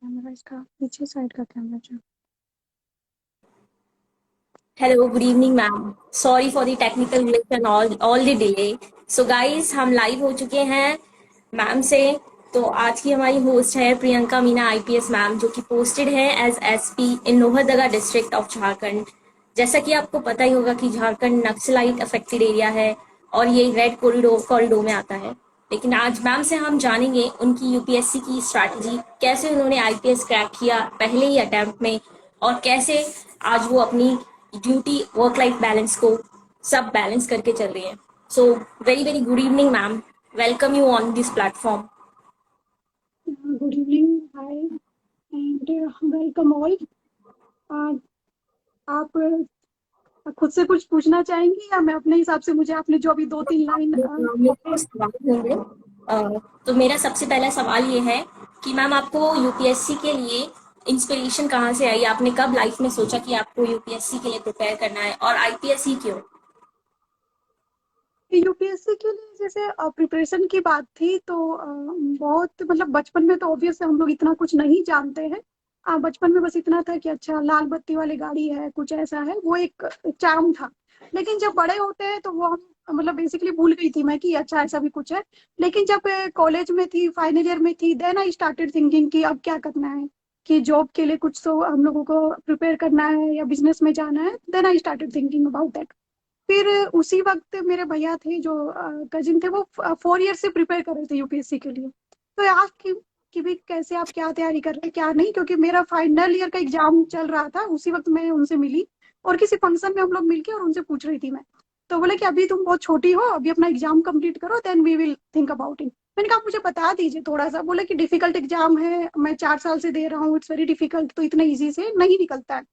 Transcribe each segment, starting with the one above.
Camera इसका पीछे side का कैमरा जो। Hello, good evening, ma'am. Sorry for the technical glitch and all the delay. So guys, हम live हो चुके हैं मैम से। तो आज की हमारी होस्ट है प्रियंका मीना आईपीएस मैम, जो कि पोस्टेड है as SP in Lohardaga district of Jharkhand. जैसा कि आपको पता ही होगा कि झारखंड नक्सलाइट अफेक्टेड एरिया है और ये रेड कॉरिडोर में आता है। लेकिन आज मैम से हम जानेंगे उनकी यूपीएससी की स्ट्रैटेजी, कैसे उन्होंने आईपीएस क्रैक किया पहले ही अटेम्प्ट में, और कैसे आज वो अपनी ड्यूटी वर्क लाइफ बैलेंस को सब बैलेंस करके चल रही है। So very very good evening ma'am, welcome you on this platform. Good evening, hi and welcome all. आप खुद से कुछ पूछना चाहेंगी या मैं अपने हिसाब से, मुझे आपने जो अभी दो तीन लाइन मेरे सवाल होंगे। तो मेरा सबसे पहला सवाल ये है कि मैम, आपको यूपीएससी के लिए इंस्पिरेशन कहाँ से आई? आपने कब लाइफ में सोचा कि आपको यूपीएससी के लिए प्रिपेयर करना है, और आईपीएस ही क्यों? यूपीएससी के लिए जैसे प्रिपरेशन की बात थी तो बहुत मतलब बचपन में तो ऑब्वियस हम लोग इतना कुछ नहीं जानते हैं। बचपन में बस इतना था कि अच्छा लाल बत्ती वाली गाड़ी है, कुछ ऐसा है, वो एक चार्म था। लेकिन जब बड़े होते हैं तो वो हम मतलब बेसिकली भूल गई थी मैं कि अच्छा ऐसा भी कुछ है। लेकिन जब कॉलेज में थी, फाइनल ईयर में थी, देन आई स्टार्टेड थिंकिंग कि अब क्या करना है, कि जॉब के लिए कुछ तो हम लोगों को प्रिपेयर करना है या बिजनेस में जाना है। Then I started thinking about that. फिर उसी वक्त मेरे भैया थे जो कजिन थे, वो 4 ईयर से प्रिपेयर कर रहे थे यूपीएससी के लिए। तो आज कि भी कैसे आप क्या तैयारी कर रहे हैं क्या नहीं, क्योंकि मेरा फाइनल ईयर का एग्जाम चल रहा था। उसी वक्त मैं उनसे मिली और किसी फंक्शन में हम लोग मिलके और उनसे पूछ रही थी मैं। तो बोले कि अभी तुम बहुत छोटी हो, अभी अपना एग्जाम कंप्लीट करो, then we will think about it. मैंने कहा मुझे बता दीजिए थोड़ा सा। बोले कि डिफिकल्ट एग्जाम है, मैं 4 साल से दे रहा हूँ, इट्स वेरी डिफिकल्ट, तो इतने इजी से नहीं निकलता है।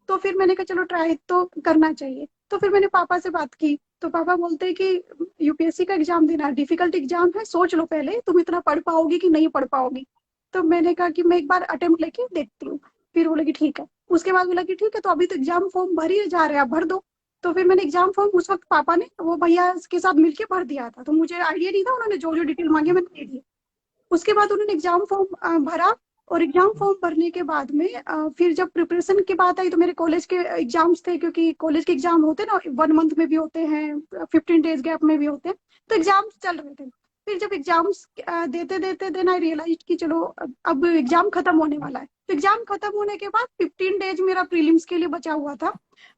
तो फिर मैंने कहा चलो ट्राई तो करना चाहिए। तो फिर मैंने पापा से बात की। तो पापा बोलते हैं कि यूपीएससी का एग्जाम देना डिफिकल्ट एग्जाम है, सोच लो पहले तुम इतना पढ़ पाओगी कि नहीं पढ़ पाओगी। तो मैंने कहा कि मैं एक बार अटेम्प्ट लेके देखती हूँ। फिर बोले कि ठीक है। उसके बाद बोला कि ठीक है, तो अभी तो एग्जाम फॉर्म भर ही जा रहे हैं, आप भर दो। तो फिर मैंने एग्जाम फॉर्म उस वक्त पापा ने वो भैया के साथ मिलके भर दिया था, तो मुझे आइडिया नहीं था, उन्होंने जो जो डिटेल मांगे मैंने दे दी। उसके बाद उन्होंने एग्जाम फॉर्म भरा। और एग्जाम फॉर्म भरने के बाद में फिर जब प्रिपरेशन की बात आई तो मेरे कॉलेज के एग्जाम्स थे, क्योंकि कॉलेज के एग्जाम होते हैं ना, 1 मंथ में भी होते हैं, 15 डेज गैप में भी होते हैं। तो एग्जाम्स चल रहे थे। फिर जब एग्जाम्स देते देते देन आई रियलाइज कि चलो अब एग्जाम खत्म होने वाला है। तो एग्जाम खत्म होने के बाद 15 डेज मेरा प्रीलिम्स के लिए बचा हुआ था।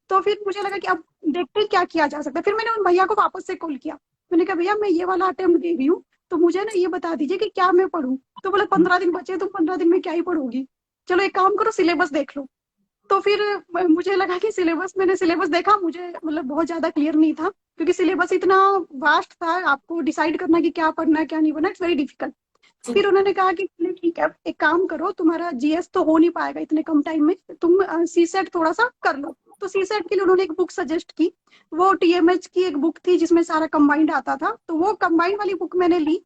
तो फिर मुझे लगा कि अब देखते हैं क्या किया जा सकता है। फिर मैंने उन भैया को वापस से कॉल किया। मैंने कहा भैया मैं ये वाला अटेम्प्ट दे रही हूँ, तो मुझे ना ये बता दीजिए कि क्या मैं पढूं। तो बोले 15 दिन बचे, तुम 15 दिन में क्या ही पढ़ोगी, चलो एक काम करो सिलेबस देख लो। तो फिर मुझे लगा कि सिलेबस, मैंने सिलेबस देखा, मुझे मतलब बहुत ज्यादा क्लियर नहीं था, क्योंकि सिलेबस इतना वास्ट था, आपको डिसाइड करना कि क्या पढ़ना है क्या नहीं पढ़ना, इट्स वेरी डिफिकल्ट। जी। फिर उन्होंने कहा कि चलिए ठीक है, एक काम करो, तुम्हारा जीएस तो हो नहीं पाएगा इतने कम टाइम में, तुम सी सेट थोड़ा सा कर लो। तो सी सेट के लिए उन्होंने एक बुक सजेस्ट की। वो टीएमएच की एक बुक थी जिसमें सारा कंबाइंड आता था, तो वो कंबाइंड वाली बुक मैंने ली।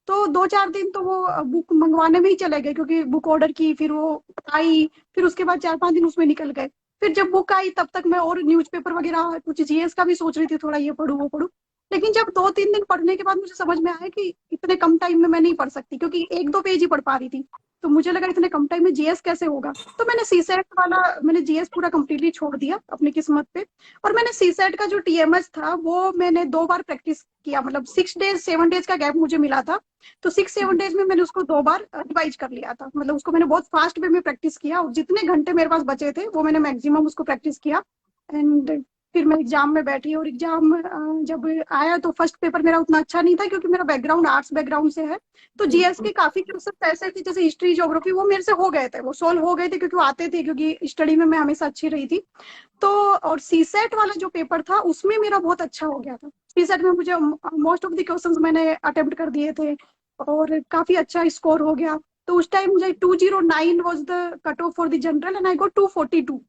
तो 2-4 दिन तो वो बुक मंगवाने में ही चले गए, क्योंकि बुक ऑर्डर की, फिर वो आई, फिर उसके बाद 4-5 दिन उसमें निकल गए। फिर जब बुक आई तब तक मैं और न्यूज़पेपर वगैरह कुछ जीएस का भी सोच रही थी, थोड़ा ये पढ़ूं वो पढ़ूं। लेकिन जब 2-3 दिन पढ़ने के बाद मुझे समझ में आया कि इतने कम टाइम में मैं नहीं पढ़ सकती, क्योंकि 1-2 पेज ही पढ़ पा रही थी। तो मुझे लगा इतने कम टाइम में जीएस कैसे होगा। तो मैंने सी सेट वाला, मैंने जीएस पूरा कंप्लीटली छोड़ दिया अपनी किस्मत पे। और मैंने सी सेट का जो टीएमएस था वो मैंने 2 बार प्रैक्टिस किया, मतलब 6 डेज 7 डेज का गैप मुझे मिला था। तो 6-7 डेज में मैंने उसको 2 बार रिवाइज कर लिया था, मतलब उसको मैंने बहुत फास्ट वे में प्रैक्टिस किया, और जितने घंटे मेरे पास बचे थे वो मैंने मैक्सिमम उसको प्रैक्टिस किया। एंड फिर मैं एग्जाम में बैठी, और एग्जाम जब आया तो फर्स्ट पेपर मेरा उतना अच्छा नहीं था, क्योंकि मेरा बैकग्राउंड आर्ट्स बैकग्राउंड से है। तो जीएस के काफी क्वेश्चन ऐसे थे, जैसे हिस्ट्री ज्योग्राफी, वो मेरे से हो गए थे, वो सोल्व हो गए थे, क्योंकि वो आते थे, क्योंकि स्टडी में मैं हमेशा अच्छी रही थी। तो और सी सेट वाला जो पेपर था उसमें मेरा बहुत अच्छा हो गया था। सी सेट में मुझे मोस्ट ऑफ द क्वेश्चंस मैंने अटेम्प्ट कर दिए थे, और काफी अच्छा स्कोर हो गया। तो उस टाइम मुझे 209 was the cut off for the general, and I go 242।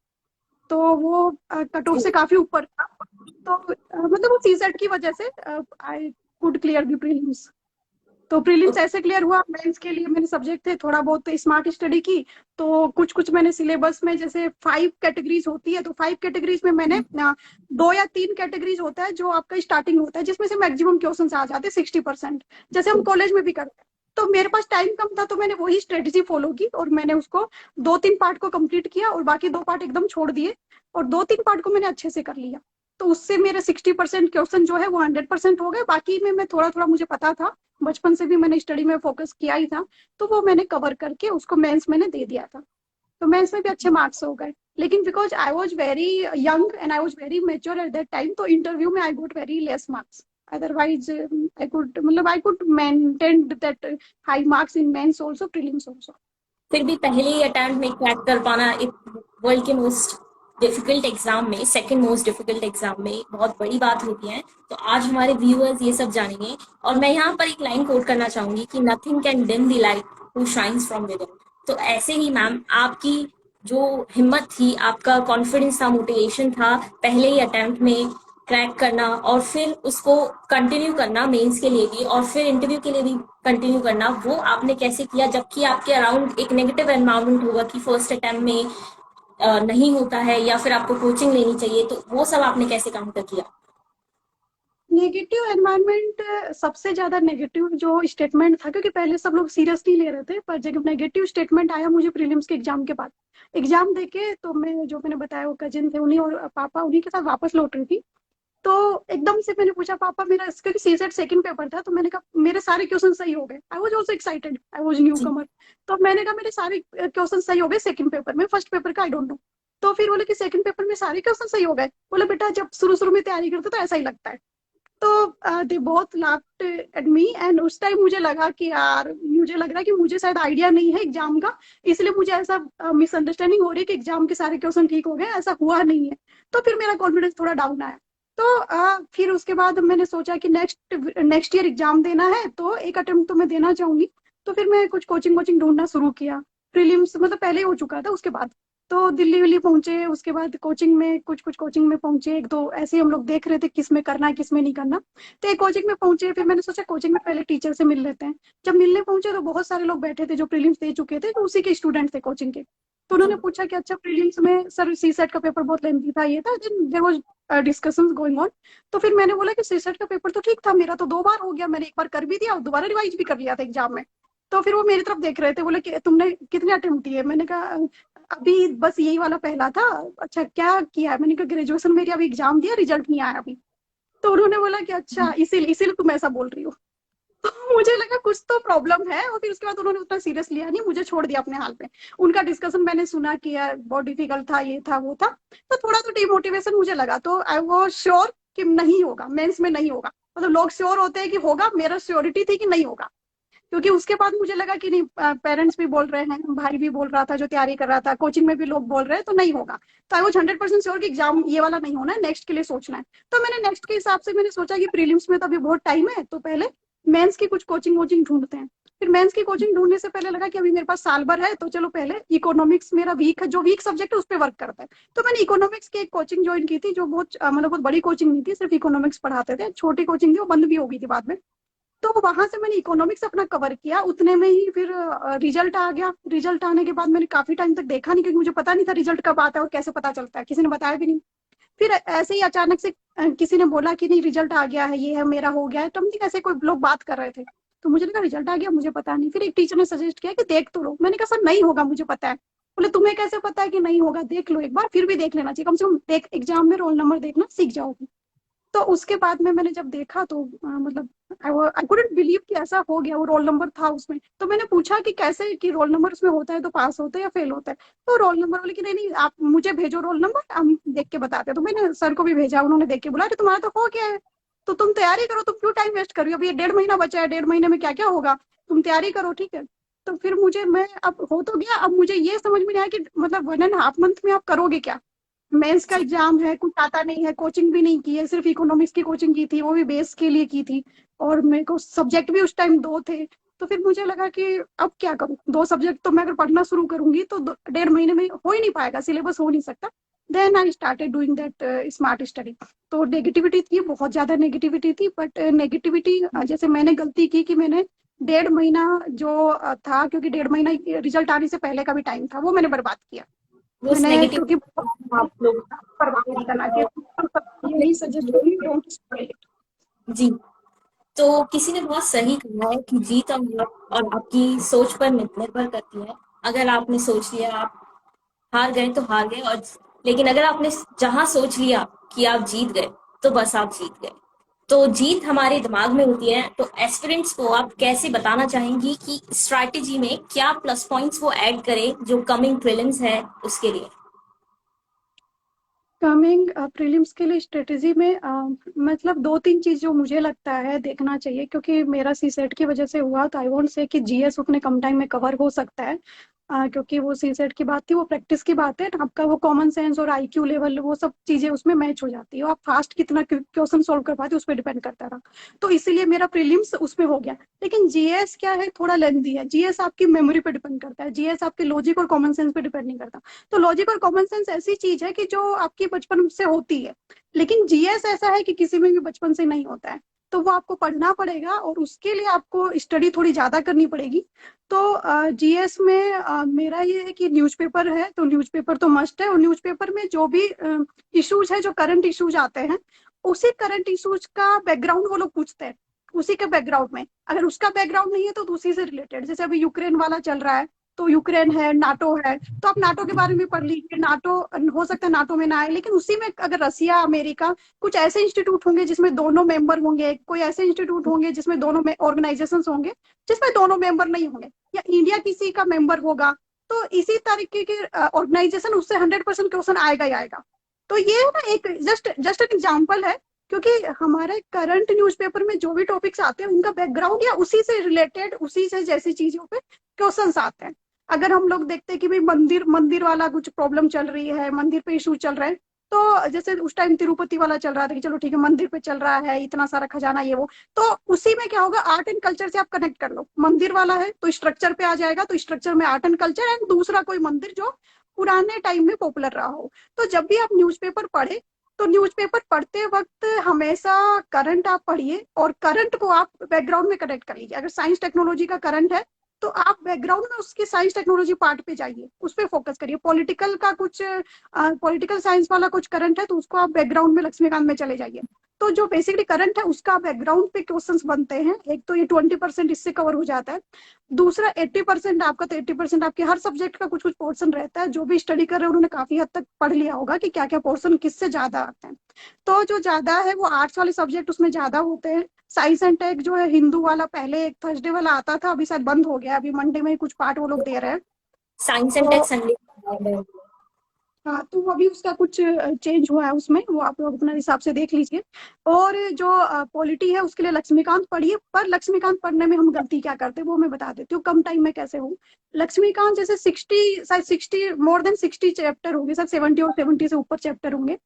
तो वो कट ऑफ से काफी ऊपर था। तो मतलब वो सीसेट की वजह से I could clear the prelims. तो प्रीलिम्स ऐसे क्लियर हुआ। मेंस के लिए मेरे सब्जेक्ट थे, थोड़ा बहुत स्मार्ट स्टडी की। तो कुछ कुछ मैंने सिलेबस में, जैसे 5 कैटेगरीज होती है, तो 5 कैटेगरीज में मैंने 2 या 3 कैटेगरीज होता है जो आपका स्टार्टिंग होता है, जिसमें से मैक्सिमम क्वेश्चन आ जाते हैं 60%, जैसे हम कॉलेज में भी करते हैं। तो मेरे पास टाइम कम था, तो मैंने वही स्ट्रेटेजी फॉलो की और मैंने उसको 2-3 पार्ट को कंप्लीट किया और बाकी 2 पार्ट एकदम छोड़ दिए, और 2-3 पार्ट को मैंने अच्छे से कर लिया। तो उससे मेरे 60% क्वेश्चन जो है वो 100% हो गए। बाकी में मैं थोड़ा थोड़ा मुझे पता था, बचपन से भी मैंने स्टडी में फोकस किया ही था, तो वो मैंने कवर करके उसको मेंस मैंने दे दिया था। तो मेंस में भी अच्छे मार्क्स हो गए। लेकिन because I was very young and I was very mature at that time, तो इंटरव्यू में I got very less marks. Otherwise I could, मतलब I could maintain that high marks in mains also, prelims also. फिर भी पहले ही attempt में crack कर पाना एक वर्ल्ड के मोस्ट डिफिकल्ट एग्जाम में, सेकंड मोस्ट डिफिकल्ट एग्जाम में बहुत बड़ी बात होती है। तो आज हमारे व्यूअर्स ये सब जानेंगे। और मैं यहाँ पर एक लाइन कोट करना चाहूंगी कि nothing can dim the light who shines from with in. तो ऐसे ही मैम आपकी जो हिम्मत थी, आपका कॉन्फिडेंस था, मोटिवेशन था, पहले ही अटेम्प्ट में क्रैक करना और फिर उसको कंटिन्यू करना मेंस के लिए भी और फिर इंटरव्यू के लिए भी कंटिन्यू करना, वो आपने कैसे किया जबकि आपके अराउंड एक नेगेटिव एनवायरनमेंट होगा कि फर्स्ट अटेम्प्ट में नहीं होता है या फिर आपको कोचिंग लेनी चाहिए, तो वो सब आपने कैसे काउंटर किया? नेगेटिव एनवायरनमेंट, सबसे ज्यादा नेगेटिव जो स्टेटमेंट था, क्योंकि पहले सब लोग सीरियसली ले रहे थे, पर जब नेगेटिव स्टेटमेंट आया मुझे प्रीलिम्स के एग्जाम के बाद, एग्जाम देके तो मैं, जो मैंने बताया वो कजिन थे, उन्हीं और पापा उन्हीं के साथ वापस लौट रही थी। तो एकदम से मैंने पूछा पापा मेरा, क्योंकि सीसेट सेकंड पेपर था, तो मैंने कहा मेरे सारे क्वेश्चन सही हो गए। I was also excited, I was new जी। कमर। तो मैंने कहा मेरे सारे क्वेश्चन सही हो गए सेकंड पेपर में, फर्स्ट पेपर का आई डोंट नो। तो फिर बोले कि सेकंड पेपर में सारे क्वेश्चन सही हो गए। बोले बेटा जब शुरू शुरू में तैयारी करते तो ऐसा ही लगता है। तो दे बहुत लाफ्ड एट मी, एंड उस टाइम मुझे लगा कि यार, मुझे लग रहा है कि मुझे शायद आइडिया नहीं है एग्जाम का, इसलिए मुझे ऐसा मिसअंडरस्टैंडिंग हो रही है कि एग्जाम के सारे क्वेश्चन ठीक हो गए, ऐसा हुआ नहीं है। तो फिर मेरा कॉन्फिडेंस थोड़ा डाउन आया। तो फिर उसके बाद मैंने सोचा कि नेक्स्ट नेक्स्ट ईयर एग्जाम देना है, तो एक अटेम्प्ट तो मैं देना चाहूंगी। तो फिर मैं कुछ कोचिंग वोचिंग ढूंढना शुरू किया। प्रीलिम्स मतलब पहले ही हो चुका था उसके बाद। तो दिल्ली विल्ली पहुंचे, उसके बाद कोचिंग में कुछ कुछ कोचिंग में पहुंचे, एक दो ऐसे ही हम लोग देख रहे थे किस में करना है किस में नहीं करना। तो एक कोचिंग में पहुंचे, फिर मैंने सोचा कोचिंग में पहले टीचर से मिल लेते हैं। जब मिलने पहुंचे तो बहुत सारे लोग बैठे थे जो प्रीलिम्स दे चुके थे, तो उसी के स्टूडेंट थे कोचिंग के। तो जी। उन्होंने पूछा कि अच्छा प्रीलिम्स में सर सी सेट का पेपर बहुत लेंथी था, ये था, there was discussions going on. तो फिर मैंने बोला कि सी सेट का पेपर तो ठीक था, मेरा तो 2 बार हो गया, मैंने एक बार कर भी दिया और दोबारा रिवाइज भी कर लिया था एग्जाम में। तो फिर वो मेरी तरफ देख रहे थे, बोले कि तुमने कितने अटेम्प्ट दिए? मैंने कहा अभी बस यही वाला पहला था। अच्छा क्या किया है? मैंने कहा ग्रेजुएशन मेरी अभी एग्जाम दिया, रिजल्ट नहीं आया अभी। तो उन्होंने बोला कि अच्छा इसीलिए इसीलिए तुम ऐसा बोल रही हो। तो मुझे लगा कुछ तो प्रॉब्लम है, और फिर उसके बाद उन्होंने उतना सीरियस लिया नहीं, मुझे छोड़ दिया अपने हाल पे। उनका डिस्कशन मैंने सुना कि यार बहुत डिफिकल्ट था, ये था वो था। तो थोड़ा तो डिमोटिवेशन मुझे लगा, तो आई वाज श्योर कि नहीं होगा, मेंस में नहीं होगा। मतलब लोग श्योर होते हैं कि होगा, मेरा श्योरिटी थी कि नहीं होगा। क्योंकि उसके बाद मुझे लगा कि नहीं, पेरेंट्स भी बोल रहे हैं, भाई भी बोल रहा था जो तैयारी कर रहा था, कोचिंग में भी लोग बोल रहे हैं, तो नहीं होगा। तो आई वॉज 100% श्योर कि एग्जाम ये वाला नहीं होना है, नेक्स्ट के लिए सोचना है। तो मैंने नेक्स्ट के हिसाब से मैंने सोचा कि प्रीलिम्स में तो अभी बहुत टाइम है, तो पहले मेंस की कुछ कोचिंग वोचिंग ढूंढते हैं। फिर मेंस की कोचिंग ढूंढने से पहले लगा कि अभी मेरे पास साल भर है, तो चलो पहले इकोनॉमिक्स मेरा वीक है, जो वीक सब्जेक्ट है उस पर वर्क करता है। तो मैंने इकोनॉमिक्स की एक कोचिंग ज्वाइन की थी, जो बहुत मतलब बहुत बड़ी कोचिंग नहीं थी, सिर्फ इकोनॉमिक्स पढ़ाते थे, छोटी कोचिंग थी, वो बंद भी हो गई थी बाद में। तो वहां से मैंने इकोनॉमिक्स अपना कवर किया, उतने में ही फिर रिजल्ट आ गया। रिजल्ट आने के बाद मैंने काफी टाइम तक देखा नहीं, क्योंकि मुझे पता नहीं था रिजल्ट कब आता है और कैसे पता चलता है, किसी ने बताया भी नहीं। फिर ऐसे ही अचानक से किसी ने बोला कि नहीं रिजल्ट आ गया है, ये है मेरा हो गया है, तो हम ऐसे कोई लोग बात कर रहे थे। तो मुझे लगा रिजल्ट आ गया, मुझे पता नहीं। फिर एक टीचर ने सजेस्ट किया कि देख तो लो। मैंने कहा सर नहीं होगा, मुझे पता है। बोले तुम्हें कैसे पता है कि नहीं होगा? देख लो एक बार, फिर भी देख लेना चाहिए, कम से कम देख, एग्जाम में रोल नंबर देखना सीख जाओगी। तो उसके बाद में मैंने जब देखा तो मतलब आई कुडंट बिलीव कि ऐसा हो गया, वो रोल नंबर था उसमें। तो मैंने पूछा कि कैसे, कि रोल नंबर उसमें होता है तो पास होता है या फेल होता है? तो रोल नंबर बोले कि नहीं नहीं, आप मुझे भेजो रोल नंबर, हम देख के बताते हैं। तो मैंने सर को भी भेजा, उन्होंने देख के बोला अरे तुम्हारा तो हो गया है, तो तुम तैयारी करो, तुम क्यों टाइम वेस्ट कर रही हो? अभी ये 1.5 महीना बचा है, 1.5 महीने में क्या क्या होगा, तुम तैयारी करो, ठीक है। तो फिर मुझे, मैं अब हो तो गया, अब मुझे ये समझ में नहीं आया कि मतलब 1.5 मंथ में आप करोगे क्या? मेंस का जी। एग्जाम है, कुछ आता नहीं है, कोचिंग भी नहीं की है, सिर्फ इकोनॉमिक्स की कोचिंग की थी, वो भी बेस के लिए की थी। और मेरे को सब्जेक्ट भी उस टाइम 2 थे। तो फिर मुझे लगा कि अब क्या करूं, 2 सब्जेक्ट तो मैं अगर पढ़ना शुरू करूंगी तो 1.5 महीने में हो ही नहीं पाएगा, सिलेबस हो नहीं सकता। Then I started doing that smart study. तो नेगेटिविटी थी, बहुत ज्यादा नेगेटिविटी थी, बट नेगेटिविटी जैसे मैंने गलती की कि मैंने 1.5 महीना जो था, क्योंकि 1.5 महीना रिजल्ट आने से पहले का भी टाइम था, वो मैंने बर्बाद किया। वो उस मैंने नेगेटिव क्योंकि आप लोग। बर्बाद नहीं करना चाहिए, यही सजेस्ट करूंगी, डोंट स्पॉइल इट। जी। तो किसी ने बहुत सही कहा है कि जीत और आपकी सोच पर निर्भर करती है। अगर आपने सोच लिया आप हार गए तो हार गए, और लेकिन अगर आपने जहां सोच लिया कि आप जीत गए, तो बस आप जीत गए। तो जीत हमारे दिमाग में होती है। तो एस्पिरेंट्स को आप कैसे बताना चाहेंगी कि स्ट्रैटेजी में क्या प्लस पॉइंट्स वो ऐड करें जो कमिंग प्रीलिम्स है उसके लिए? कमिंग प्रीलिम्स के लिए स्ट्रेटेजी में मतलब दो तीन चीज जो मुझे लगता है देखना चाहिए, क्योंकि मेरा सी सेट की वजह से हुआ, तो आई वोंट से कि जीएस उतने कम टाइम में कवर हो सकता है। क्योंकि वो सी सेट की बात थी, वो प्रैक्टिस की बात है, आपका वो कॉमन सेंस और आईक्यू लेवल वो सब चीजें उसमें मैच हो जाती है, आप फास्ट कितना क्वेश्चन सॉल्व कर पाते उस पर डिपेंड करता था। तो इसीलिए मेरा प्रीलिम्स उसमें हो गया। लेकिन जीएस क्या है, थोड़ा लेंथी है। जीएस आपकी मेमोरी पे डिपेंड करता है, जीएस आपके लॉजिक और कॉमन सेंस पे डिपेंड नहीं करता। तो लॉजिक और कॉमन सेंस ऐसी चीज है कि जो आपकी बचपन से होती है। लेकिन जीएस ऐसा है कि किसी में भी बचपन से नहीं होता है। तो वो आपको पढ़ना पड़ेगा और उसके लिए आपको स्टडी थोड़ी ज्यादा करनी पड़ेगी। तो जीएस में मेरा ये है कि न्यूज़पेपर है, तो न्यूज़पेपर तो मस्ट है, और न्यूज़पेपर में जो भी इश्यूज है, जो करंट इश्यूज आते हैं, उसी करंट इश्यूज का बैकग्राउंड वो लोग पूछते हैं। उसी के बैकग्राउंड में, अगर उसका बैकग्राउंड नहीं है तो उसी से रिलेटेड, जैसे अभी यूक्रेन वाला चल रहा है, तो यूक्रेन है, नाटो है, तो आप नाटो के बारे में पढ़ लीजिए। नाटो हो सकता है नाटो में ना आए, लेकिन उसी में अगर रसिया अमेरिका, कुछ ऐसे इंस्टीट्यूट होंगे जिसमें दोनों मेंबर होंगे, कोई ऐसे इंस्टीट्यूट होंगे जिसमें दोनों में ऑर्गेनाइजेशन होंगे जिसमें दोनों मेंबर नहीं होंगे, या इंडिया किसी का मेंबर होगा, तो इसी तरीके के ऑर्गेनाइजेशन उससे 100% क्वेश्चन आएगा ही आएगा। तो ये ना एक जस्ट जस्ट एन एग्जाम्पल है, क्योंकि हमारे करंट न्यूज़पेपर में जो भी टॉपिक्स आते हैं उनका बैकग्राउंड या उसी से रिलेटेड, उसी से जैसी चीजों पे क्वेश्चंस आते हैं। अगर हम लोग देखते हैं कि भाई मंदिर मंदिर वाला कुछ प्रॉब्लम चल रही है, मंदिर पे इशू चल रहा है, तो जैसे उस टाइम तिरुपति वाला चल रहा था कि चलो ठीक है मंदिर पे चल रहा है, इतना सारा खजाना ये वो, तो उसी में क्या होगा, आर्ट एंड कल्चर से आप कनेक्ट कर लो। मंदिर वाला है तो स्ट्रक्चर पे आ जाएगा, तो स्ट्रक्चर में आर्ट एंड कल्चर, एंड दूसरा कोई मंदिर जो पुराने टाइम में पॉपुलर रहा हो। तो जब भी आप न्यूज़पेपर पढ़े, तो न्यूज़पेपर पढ़ते वक्त हमेशा करंट आप पढ़िए, और करंट को आप बैकग्राउंड में कनेक्ट कर लीजिए। अगर साइंस टेक्नोलॉजी का करंट है, तो आप बैकग्राउंड में उसकी साइंस टेक्नोलॉजी पार्ट पे जाइए, उस पर फोकस करिए। पॉलिटिकल का कुछ पॉलिटिकल साइंस वाला कुछ करंट है, तो उसको आप बैकग्राउंड में लक्ष्मीकांत में चले जाइए। तो जो बेसिकली करंट है उसका बैकग्राउंड पे क्वेश्चंस बनते हैं, एक तो ये 20% इससे कवर हो जाता है। दूसरा 80% आपका, तो 80% आपके हर सब्जेक्ट का कुछ कुछ पोर्शन रहता है। जो भी स्टडी कर रहे हैं उन्होंने काफी हद तक पढ़ लिया होगा कि क्या क्या पोर्शन किससे ज्यादा आते हैं। तो जो ज्यादा है वो आर्ट्स वाले सब्जेक्ट उसमें ज्यादा होते हैं। साइंस एंड टेक जो है, हिंदू वाला पहले एक थर्सडे वाला आता था, अभी शायद बंद हो गया, अभी मंडे में कुछ पार्ट वो लोग दे रहे हैं। साइंस एंड टेक तो संडे। हाँ, तो अभी उसका कुछ चेंज हुआ है उसमें, वो आप लोग अपना हिसाब से देख लीजिए। और जो पॉलिटी है उसके लिए लक्ष्मीकांत पढ़िए। पर लक्ष्मीकांत पढ़ने में हम गलती क्या करते हैं वो मैं बता देती हूँ, कम टाइम में कैसे हो। लक्ष्मीकांत जैसे 60, शायद 60, मोर देन 60 चैप्टर होंगे, शायद 70 और 70 से ऊपर चैप्टर होंगे।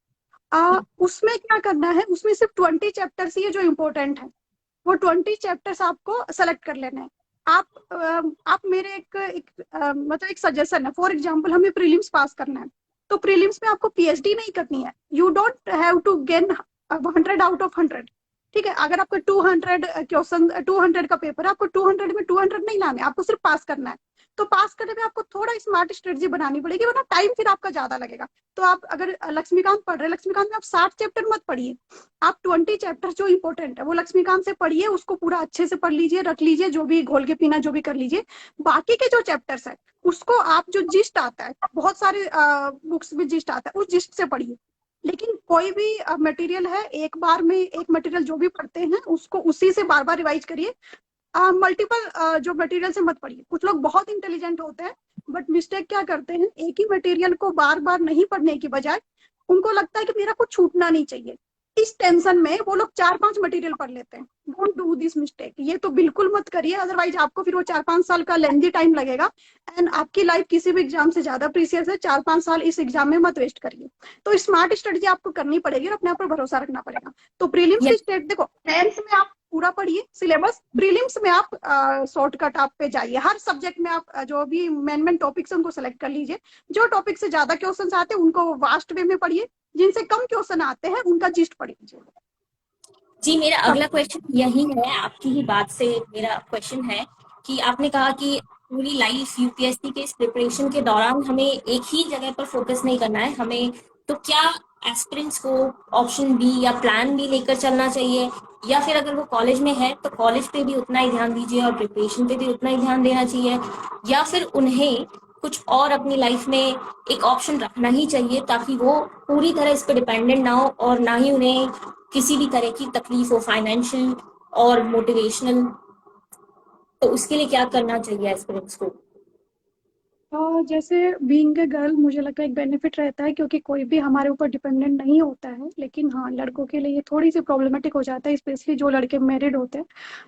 उसमें क्या करना है, उसमें सिर्फ 20 चैप्टर्स ही है जो इम्पोर्टेंट है। वो 20 चैप्टर्स आपको सेलेक्ट कर लेने हैं। आप मेरे मतलब एक सजेशन है, फॉर एग्जाम्पल हमें प्रीलिम्स पास करना है, तो प्रीलिम्स में आपको पीएचडी नहीं करनी है। You don't have to gain 100 out of 100। ठीक है, अगर आपको 200 का पेपर है, आपको 200 में 200 नहीं लाने, आपको सिर्फ पास करना है। तो पास करने में आपको थोड़ा स्मार्ट स्ट्रेटजी बनानी पड़ेगी, वरना टाइम फिर आपका ज्यादा लगेगा। तो आप अगर लक्ष्मीकांत पढ़ रहे हैं, लक्ष्मीकांत में आप 60 चैप्टर मत पढ़िए। आप 20 चैप्टर जो इंपॉर्टेंट है वो लक्ष्मीकांत से पढ़िए, उसको पूरा अच्छे से पढ़ लीजिए, रख लीजिए, जो भी घोल के पीना जो भी कर लीजिए। बाकी के जो चैप्टर्स है उसको आप, जो जिस्ट आता है, बहुत सारे बुक्स में जिस्ट आता है, उस जिस्ट से पढ़िए। लेकिन कोई भी मटेरियल है, एक बार में एक मटेरियल जो भी पढ़ते हैं उसको उसी से बार बार रिवाइज करिए। मल्टीपल जो मटेरियल से मत पढ़िए। कुछ लोग बहुत इंटेलिजेंट होते हैं, बट मिस्टेक क्या करते हैं, एक ही मटेरियल को बार बार नहीं पढ़ने की बजाय उनको लगता है कि मेरा कुछ छूटना नहीं चाहिए, इस टेंशन में वो लोग 4-5 मटेरियल पढ़ लेते हैं। डोंट डू दिस मिस्टेक, ये तो बिल्कुल मत करिए, अदरवाइज आपको फिर वो 4-5 साल का लेंदी टाइम लगेगा। एंड आपकी लाइफ किसी भी एग्जाम से ज्यादा प्रीसियस है, 4-5 साल इस एग्जाम में मत वेस्ट करिए। तो स्मार्ट स्ट्रेटजी आपको करनी पड़ेगी और अपने आप पर भरोसा रखना पड़ेगा। तो प्रीलिम्स की स्टेट देखो, टेंथ में आप पूरा पढ़िए सिलेबस, प्रीलिम्स में आप शॉर्टकट आप पे जाइए। हर सब्जेक्ट में आप जो भी मेन मेन टॉपिक्स है उनको सेलेक्ट कर लीजिए। जो टॉपिक से ज्यादा क्वेश्चन आते हैं उनको वास्ट वे में पढ़िए, जिनसे कम क्वेश्चन आते हैं उनका जिस्ट पढ़ लीजिए। जी, मेरा हाँ। अगला क्वेश्चन यही है, आपकी ही बात से मेरा क्वेश्चन है कि आपने कहा कि पूरी लाइफ यूपीएससी के इस प्रिपरेशन के दौरान हमें एक ही जगह पर फोकस नहीं करना है हमें। तो क्या एस्पिरेंट्स को ऑप्शन बी या प्लान बी लेकर चलना चाहिए, या फिर अगर वो कॉलेज में है तो कॉलेज पे भी उतना ही ध्यान दीजिए और प्रिपरेशन पे भी उतना ही ध्यान देना चाहिए, या फिर उन्हें कुछ और अपनी लाइफ में एक ऑप्शन रखना ही चाहिए ताकि वो पूरी तरह इस पे डिपेंडेंट ना हो और ना ही उन्हें किसी भी तरह की तकलीफ हो फाइनेंशियल और मोटिवेशनल। तो उसके लिए क्या करना चाहिए एस्पिरेंट्स को? जैसे बीइंग ए गर्ल मुझे लगता है एक बेनिफिट रहता है, क्योंकि कोई भी हमारे ऊपर डिपेंडेंट नहीं होता है। लेकिन हाँ, लड़कों के लिए ये थोड़ी सी प्रॉब्लमेटिक हो जाता है, स्पेशली जो लड़के मैरिड होते हैं।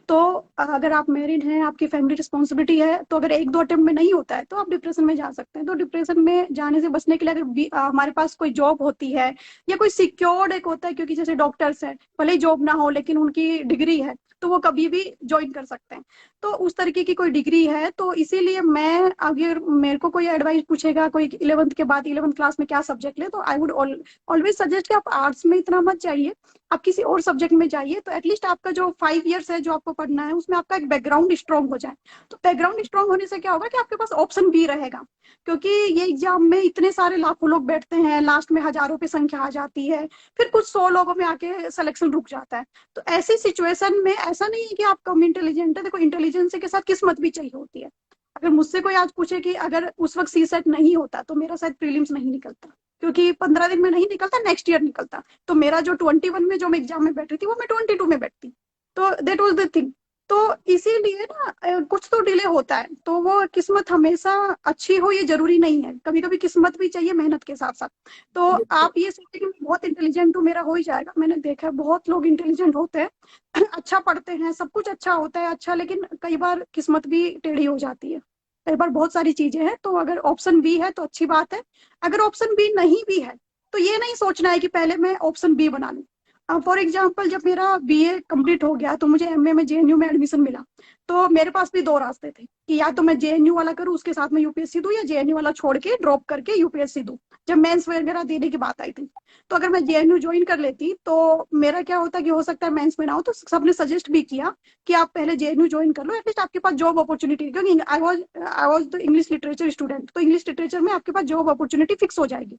तो अगर आप मैरिड हैं, आपकी फैमिली रिस्पॉन्सिबिलिटी है, तो अगर एक दो अटेम्प्ट में नहीं होता है तो आप डिप्रेशन में जा सकते हैं। तो डिप्रेशन में जाने से बचने के लिए अगर हमारे पास कोई जॉब होती है या कोई सिक्योर्ड एक होता है, क्योंकि जैसे डॉक्टर्स है, भले ही जॉब ना हो लेकिन उनकी डिग्री है, तो वो कभी भी ज्वाइन कर सकते हैं। तो उस तरीके की कोई डिग्री है, तो इसीलिए मैं, अगर मेरे को कोई एडवाइस पूछेगा कोई 11th के बाद 11th क्लास में क्या सब्जेक्ट ले, तो आई वुड ऑलवेज सजेस्ट कि आप आर्ट्स में इतना मत जाइए, आप किसी और सब्जेक्ट में जाइए। तो एटलीस्ट आपका जो 5 years है जो आपको पढ़ना है, उसमें आपका एक बैकग्राउंड स्ट्रांग हो जाए। तो बैकग्राउंड स्ट्रांग होने से क्या होगा कि आपके पास ऑप्शन भी रहेगा, क्योंकि ये एग्जाम में इतने सारे लाखों लोग बैठते हैं, लास्ट में हजारों पे संख्या आ जाती है, फिर कुछ 100 लोगों में आके सिलेक्शन रुक जाता है। तो ऐसी सिचुएशन में ऐसा नहीं है कि आप कम इंटेलिजेंट है, देखो इंटेलिजेंस के साथ किस्मत भी चाहिए होती है। अगर मुझसे कोई आज पूछे कि अगर उस वक्त सी सेट नहीं होता तो मेरा शायद प्रीलिम्स नहीं निकलता, क्योंकि 15 दिन में नहीं निकलता, नेक्स्ट ईयर निकलता। तो मेरा जो 21 में जो मैं एग्जाम में बैठ रही थी, वो मैं 22 में बैठती। तो देट वॉज द थिंग। तो इसीलिए ना कुछ तो डिले होता है, तो वो किस्मत हमेशा अच्छी हो ये जरूरी नहीं है, कभी कभी किस्मत भी चाहिए मेहनत के साथ साथ। तो आप ये सोचिए कि मैं बहुत इंटेलिजेंट हूँ, मेरा हो ही जाएगा। मैंने देखा है बहुत लोग इंटेलिजेंट होते हैं, अच्छा पढ़ते हैं, सब कुछ अच्छा होता है, अच्छा, लेकिन कई बार किस्मत भी टेढ़ी हो जाती है। कई बार बहुत सारी चीजें हैं, तो अगर ऑप्शन बी है तो अच्छी बात है। अगर ऑप्शन बी नहीं भी है, तो ये नहीं सोचना है कि पहले मैं ऑप्शन बी बना लूं। फॉर एग्जाम्पल, जब मेरा बीए कंप्लीट हो गया तो मुझे एमए में जेएनयू में एडमिशन मिला। तो मेरे पास भी दो रास्ते थे कि या तो मैं जेएनयू वाला करूँ, उसके साथ में यूपीएससी दूं, या जेएनयू वाला छोड़ के ड्रॉप करके यूपीएससी दूं, जब मेंस वगैरह देने की बात आई थी। तो अगर मैं जेएनयू ज्वाइन कर लेती तो मेरा क्या होता कि हो सकता है मेंस में ना हो। तो सबने सजेस्ट भी किया कि आप पहले जेएनयू ज्वाइन कर लो, एटलीस्ट आपके पास जॉब अपॉर्चुनिटी, क्योंकि I was the English literature student, तो इंग्लिश लिटरेचर में आपके पास जॉब अपॉर्चुनिटी फिक्स हो जाएगी।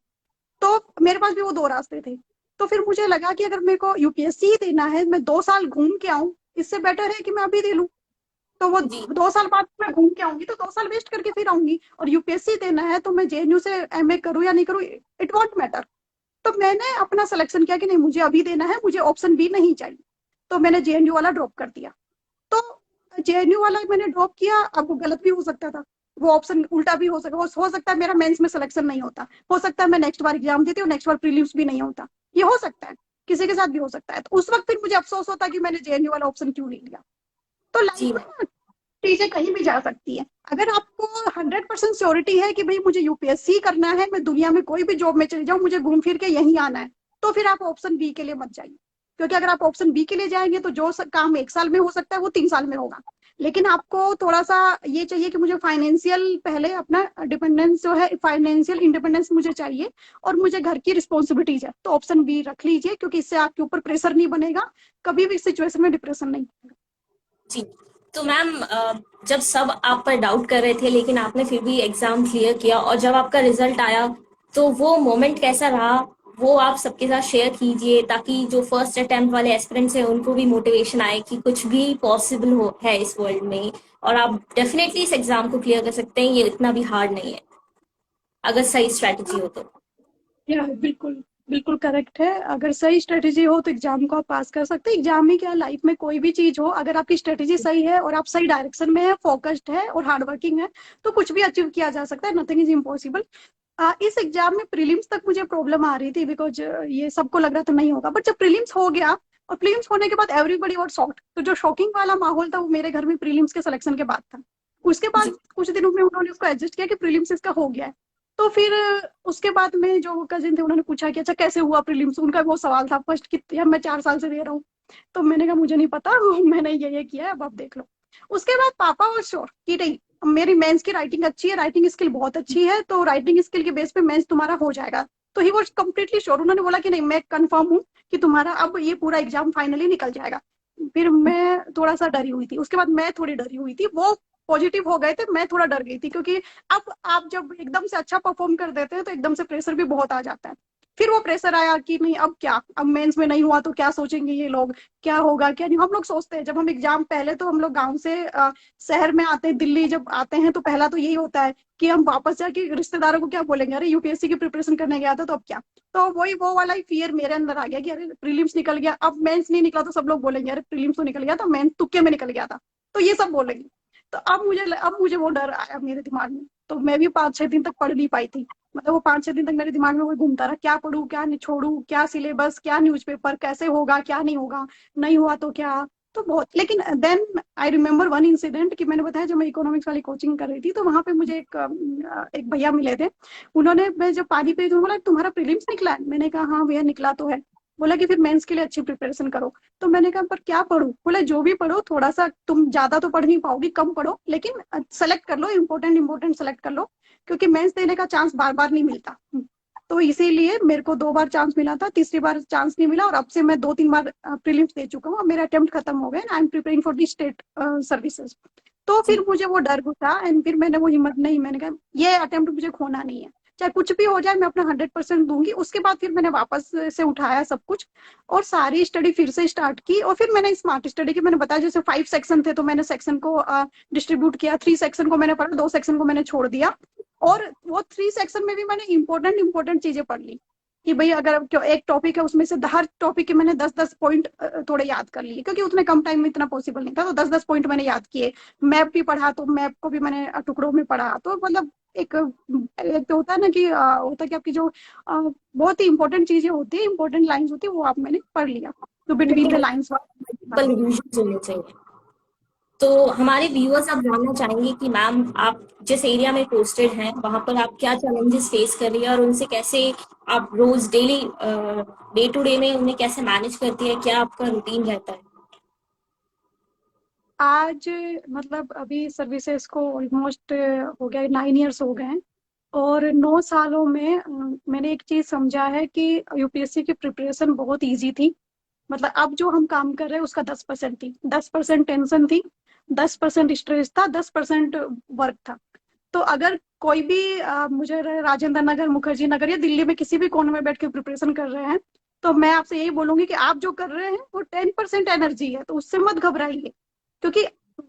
तो मेरे पास भी वो दो रास्ते थे। तो फिर मुझे लगा कि अगर मेरे को यूपीएससी ही देना है, मैं 2 साल घूम के आऊं, इससे बेटर है कि मैं अभी दे लूं। तो वो जी। 2 साल बाद मैं घूम के आऊंगी, तो 2 साल वेस्ट करके फिर आऊंगी। और यूपीएससी देना है तो मैं जेएनयू से एमए करूं या नहीं करूं, इट वॉन्ट मैटर। तो मैंने अपना सिलेक्शन किया कि नहीं, मुझे अभी देना है, मुझे ऑप्शन बी नहीं चाहिए। तो मैंने जेएनयू वाला ड्रॉप कर दिया। तो जेएनयू वाला मैंने ड्रॉप किया, अब वो गलत भी हो सकता था, वो ऑप्शन उल्टा भी हो सकता है मेरा मेंस में सिलेक्शन नहीं होता, हो सकता है मैं नेक्स्ट बार एग्जाम देती हूँ, नेक्स्ट बार प्रीलिम्स भी नहीं होता, ये हो सकता है, किसी के साथ भी हो सकता है। तो उस वक्त फिर मुझे अफसोस होता कि मैंने जेएनयू वाला ऑप्शन क्यों नहीं लिया। तो लाइफ जी में मैम। ना चीजें कहीं भी जा सकती है। अगर आपको 100% श्योरिटी है कि भाई मुझे यूपीएससी करना है, मैं दुनिया में कोई भी जॉब में चली जाऊं, मुझे घूम फिर के यहीं आना है, तो फिर आप ऑप्शन बी के लिए मत जाइए। क्योंकि अगर आप ऑप्शन बी के लिए जाएंगे तो जो काम 1 साल में हो सकता है वो 3 साल में होगा। लेकिन आपको थोड़ा सा ये चाहिए कि मुझे फाइनेंशियल पहले अपना डिपेंडेंस जो है, फाइनेंशियल इंडिपेंडेंस मुझे चाहिए, और मुझे घर की रिस्पॉन्सिबिलिटीज है, तो ऑप्शन बी रख लीजिए, क्योंकि इससे आपके ऊपर प्रेशर नहीं बनेगा, कभी भी सिचुएशन में डिप्रेशन नहीं। जी। तो मैम जब सब आप पर डाउट कर रहे थे लेकिन आपने फिर भी एग्ज़ाम क्लियर किया और जब आपका रिज़ल्ट आया, तो वो मोमेंट कैसा रहा? वो आप सबके साथ शेयर कीजिए ताकि जो फर्स्ट अटेम्प्ट वाले एस्पिरेंट्स हैं उनको भी मोटिवेशन आए कि कुछ भी पॉसिबल हो है इस वर्ल्ड में और आप डेफ़िनेटली इस एग्ज़ाम को क्लियर कर सकते हैं, ये इतना भी हार्ड नहीं है, अगर सही स्ट्रैटेजी हो तो। या बिल्कुल, बिल्कुल करेक्ट है। अगर सही स्ट्रेटेजी हो तो एग्जाम को आप पास कर सकते हैं। एग्जाम में क्या, लाइफ में कोई भी चीज हो, अगर आपकी स्ट्रेटेजी सही है और आप सही डायरेक्शन में है, फोकस्ड है और हार्ड वर्किंग है, तो कुछ भी अचीव किया जा सकता है, नथिंग इज इम्पॉसिबल। इस एग्जाम में प्रीलिम्स तक मुझे प्रॉब्लम आ रही थी, बिकॉज ये सबको लग रहा था नहीं होगा, बट जब प्रीलिम्स हो गया और प्रीलिम्स होने के बाद एवरीबडी वर शॉक्ड, तो जो शॉकिंग वाला माहौल था वो मेरे घर में प्रीलिम्स के सिलेक्शन के बाद था। उसके जी। बाद कुछ दिनों में उन्होंने उसको एडजस्ट किया कि प्रीलिम्स इसका हो गया है। तो फिर उसके बाद में जो कजिन थे उन्होंने पूछा कि अच्छा कैसे हुआ प्रीलिम्स, उनका वो सवाल था फर्स्ट कि यार मैं 4 साल से दे रहा हूँ। तो मैंने कहा मुझे नहीं पता, मैंने ये किया है, अब आप देख लो। उसके बाद पापा और श्योर कि नहीं, मेरी मेंस की राइटिंग अच्छी है, राइटिंग स्किल बहुत अच्छी है, तो राइटिंग स्किल के बेस पे मेंस तुम्हारा हो जाएगा। तो ही वॉज कम्प्लीटली श्योर, उन्होंने बोला कि नहीं, मैं कंफर्म हूँ कि तुम्हारा अब ये पूरा एग्जाम फाइनली निकल जाएगा। फिर मैं थोड़ा सा डरी हुई थी, उसके बाद मैं थोड़ी डरी हुई थी, वो पॉजिटिव हो गए थे, मैं थोड़ा डर गई थी, क्योंकि अब आप जब एकदम से अच्छा परफॉर्म कर देते हैं तो एकदम से प्रेशर भी बहुत आ जाता है। फिर वो प्रेशर आया कि नहीं अब क्या, अब मेंस में नहीं हुआ तो क्या सोचेंगे ये लोग, क्या होगा क्या नहीं। हम लोग सोचते हैं जब हम एग्जाम, पहले तो हम लोग गांव से शहर में आते हैं, दिल्ली जब आते हैं तो पहला तो यही होता है कि हम वापस जाके रिश्तेदारों को क्या बोलेंगे, अरे यूपीएससी की प्रिपरेशन करने गया था तो अब क्या। तो वही वो वाला ही फियर मेरे अंदर आ गया कि अरे प्रीलिम्स निकल गया, अब मेंस नहीं निकला तो सब लोग बोलेंगे अरे प्रीलिम्स तो निकल गया था, मेंस तुक्के में निकल गया था, तो ये सब बोलेंगे। तो अब मुझे वो डर आया मेरे दिमाग में। तो मैं भी 5-6 दिन तक पढ़ नहीं पाई थी। मतलब वो 5-6 दिन तक मेरे दिमाग में वही घूमता रहा, क्या पढूं क्या नहीं, छोड़ू क्या, सिलेबस क्या, न्यूज़पेपर कैसे होगा क्या नहीं होगा, नहीं हुआ तो क्या। तो बहुत, लेकिन then I remember one incident कि मैंने बताया जब मैं इकोनॉमिक्स वाली कोचिंग कर रही थी तो वहां पे मुझे एक भैया मिले थे। उन्होंने, मैं जब पानी पी तो बोला तुम्हारा प्रीलिम्स निकला है, मैंने कहा हाँ भैया निकला तो है। बोला कि फिर मेंस के लिए अच्छी प्रिपरेशन करो। तो मैंने कहा पर क्या पढूं, बोले जो भी पढ़ो थोड़ा सा, तुम ज्यादा तो पढ़ नहीं पाओगी, कम पढ़ो लेकिन सेलेक्ट कर लो, इंपॉर्टेंट इंपॉर्टेंट सेलेक्ट कर लो, क्योंकि मेंस देने का चांस बार बार नहीं मिलता। तो इसीलिए मेरे को 2 बार चांस मिला था, तीसरी बार चांस नहीं मिला, और अब से मैं 2-3 बार प्रीलिम्स दे चुका हूँ, मेरा अटेम्प्ट खत्म हो गया, I am preparing for the state services. तो जी। फिर मुझे वो डर घुसा एंड फिर मैंने वो हिम्मत नहीं, मैंने कहा ये अटेम्प्ट मुझे खोना नहीं है, चाहे कुछ भी हो जाए मैं अपना 100% दूंगी। उसके बाद फिर मैंने वापस से उठाया सब कुछ और सारी स्टडी फिर से स्टार्ट की, और फिर मैंने स्मार्ट स्टडी की, मैंने बताया जैसे 5 सेक्शन थे तो मैंने सेक्शन को डिस्ट्रीब्यूट किया, 3 सेक्शन को मैंने पढ़ा, 2 सेक्शन को मैंने छोड़ दिया। और वो 3 सेक्शन में भी मैंने इंपॉर्टेंट इंपॉर्टेंट चीजें पढ़ ली, कि भाई अगर एक टॉपिक है उसमें से हर टॉपिक के मैंने 10-10 पॉइंट थोड़े याद कर लिए, क्योंकि उतने कम टाइम में इतना पॉसिबल नहीं था, तो 10-10 पॉइंट मैंने याद किए। मैप भी पढ़ा तो मैप को भी मैंने टुकड़ों में पढ़ा, तो मतलब एक एक तो होता है ना कि होता है कि आपकी जो बहुत ही इंपॉर्टेंट चीजें होती है, इंपॉर्टेंट लाइंस होती है, वो आप मैंने पढ़ लिया, तो बिटवीन द लाइंस वाला। मल्टीपल रिवीजन होने चाहिए। तो हमारे व्यूअर्स अब जानना चाहेंगे कि मैम आप जिस एरिया में पोस्टेड हैं वहां पर आप क्या चैलेंजेस फेस कर रही हैं और उनसे कैसे आप रोज डेली डे टू डे में उन्हें कैसे मैनेज करती है, क्या आपका रूटीन रहता है? आज मतलब अभी सर्विसेज को ऑलमोस्ट हो गया 9 इयर्स हो गए हैं, और 9 सालों में मैंने एक चीज समझा है कि यूपीएससी की प्रिपरेशन बहुत इजी थी। मतलब अब जो हम काम कर रहे हैं उसका 10% थी, 10% टेंशन थी, 10% स्ट्रेस था, 10% वर्क था। तो अगर कोई भी मुझे राजेंद्र नगर, मुखर्जी नगर या दिल्ली में किसी भी कोने में बैठ के प्रिपरेशन कर रहे हैं, तो मैं आपसे यही बोलूंगी कि आप जो कर रहे हैं वो 10% एनर्जी है, तो उससे मत घबराइए। क्योंकि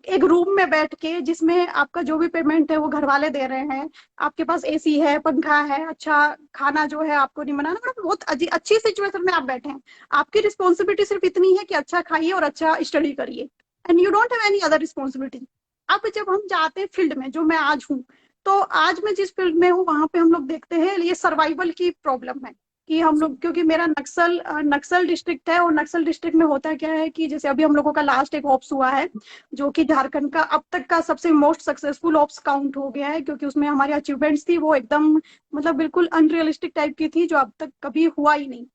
एक रूम में बैठ के जिसमें आपका जो भी पेमेंट है वो घर वाले दे रहे हैं, आपके पास एसी है, पंखा है, अच्छा खाना जो है आपको नहीं बनाना, मतलब बहुत अच्छी सिचुएशन में आप बैठे हैं। आपकी रिस्पॉन्सिबिलिटी सिर्फ इतनी है कि अच्छा खाइए और अच्छा स्टडी करिए, and you don't have any other responsibility. अब जब हम जाते हैं फील्ड में, जो मैं आज हूँ, तो आज मैं जिस फील्ड में हूँ वहां पे हम लोग देखते हैं ये सर्वाइवल की प्रॉब्लम है, कि हम लोग, क्योंकि मेरा नक्सल डिस्ट्रिक्ट है, और नक्सल डिस्ट्रिक्ट में होता क्या है कि जैसे अभी हम लोगों का लास्ट एक ऑप्स हुआ है, जो कि झारखंड का अब तक का सबसे मोस्ट सक्सेसफुल ऑप्स काउंट हो गया है, क्योंकि उसमें हमारी अचीवमेंट्स थी वो एकदम मतलब बिल्कुल अनरियलिस्टिक टाइप की थी, जो अब तक कभी हुआ ही नहीं।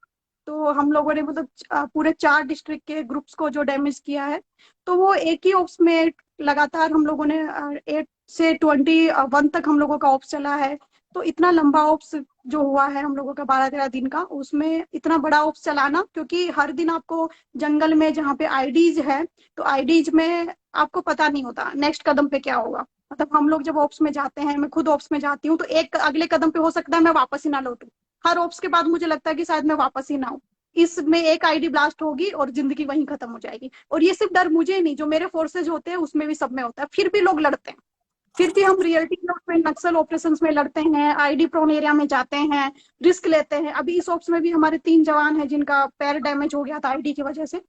तो हम लोगों ने मतलब पूरे 4 डिस्ट्रिक्ट के ग्रुप्स को जो डैमेज किया है, तो वो एक ही ऑप्स में लगातार हम लोगों ने 8 से 21 तक हम लोगों का ऑप्स चला है। तो इतना लंबा ऑप्स जो हुआ है हम लोगों का 12-13 दिन का, उसमें इतना बड़ा ऑप्स चलाना, क्योंकि हर दिन आपको जंगल में जहाँ पे आईडीज है, तो आईडीज में आपको पता नहीं होता नेक्स्ट कदम पे क्या होगा। मतलब हम लोग जब ऑप्स में जाते हैं, मैं खुद ऑप्स में जाती हूँ, तो एक अगले कदम पे हो सकता है मैं वापस ही ना लौटूं। हर ऑप्स के बाद मुझे लगता है कि शायद मैं वापस ही ना आऊं, इसमें एक आईडी ब्लास्ट होगी और जिंदगी वहीं खत्म हो जाएगी। और ये सिर्फ डर मुझे ही नहीं, जो मेरे फोर्सेज होते हैं उसमें भी सब में होता है, फिर भी लोग लड़ते हैं, फिर भी हम रियलिटी में नक्सल ऑपरेशंस में लड़ते हैं, आईडी प्रोन एरिया में जाते हैं, रिस्क लेते हैं। अभी इस ऑप्स में भी हमारे 3 जवान हैं जिनका पैर डैमेज हो गया था आईडी की वजह से।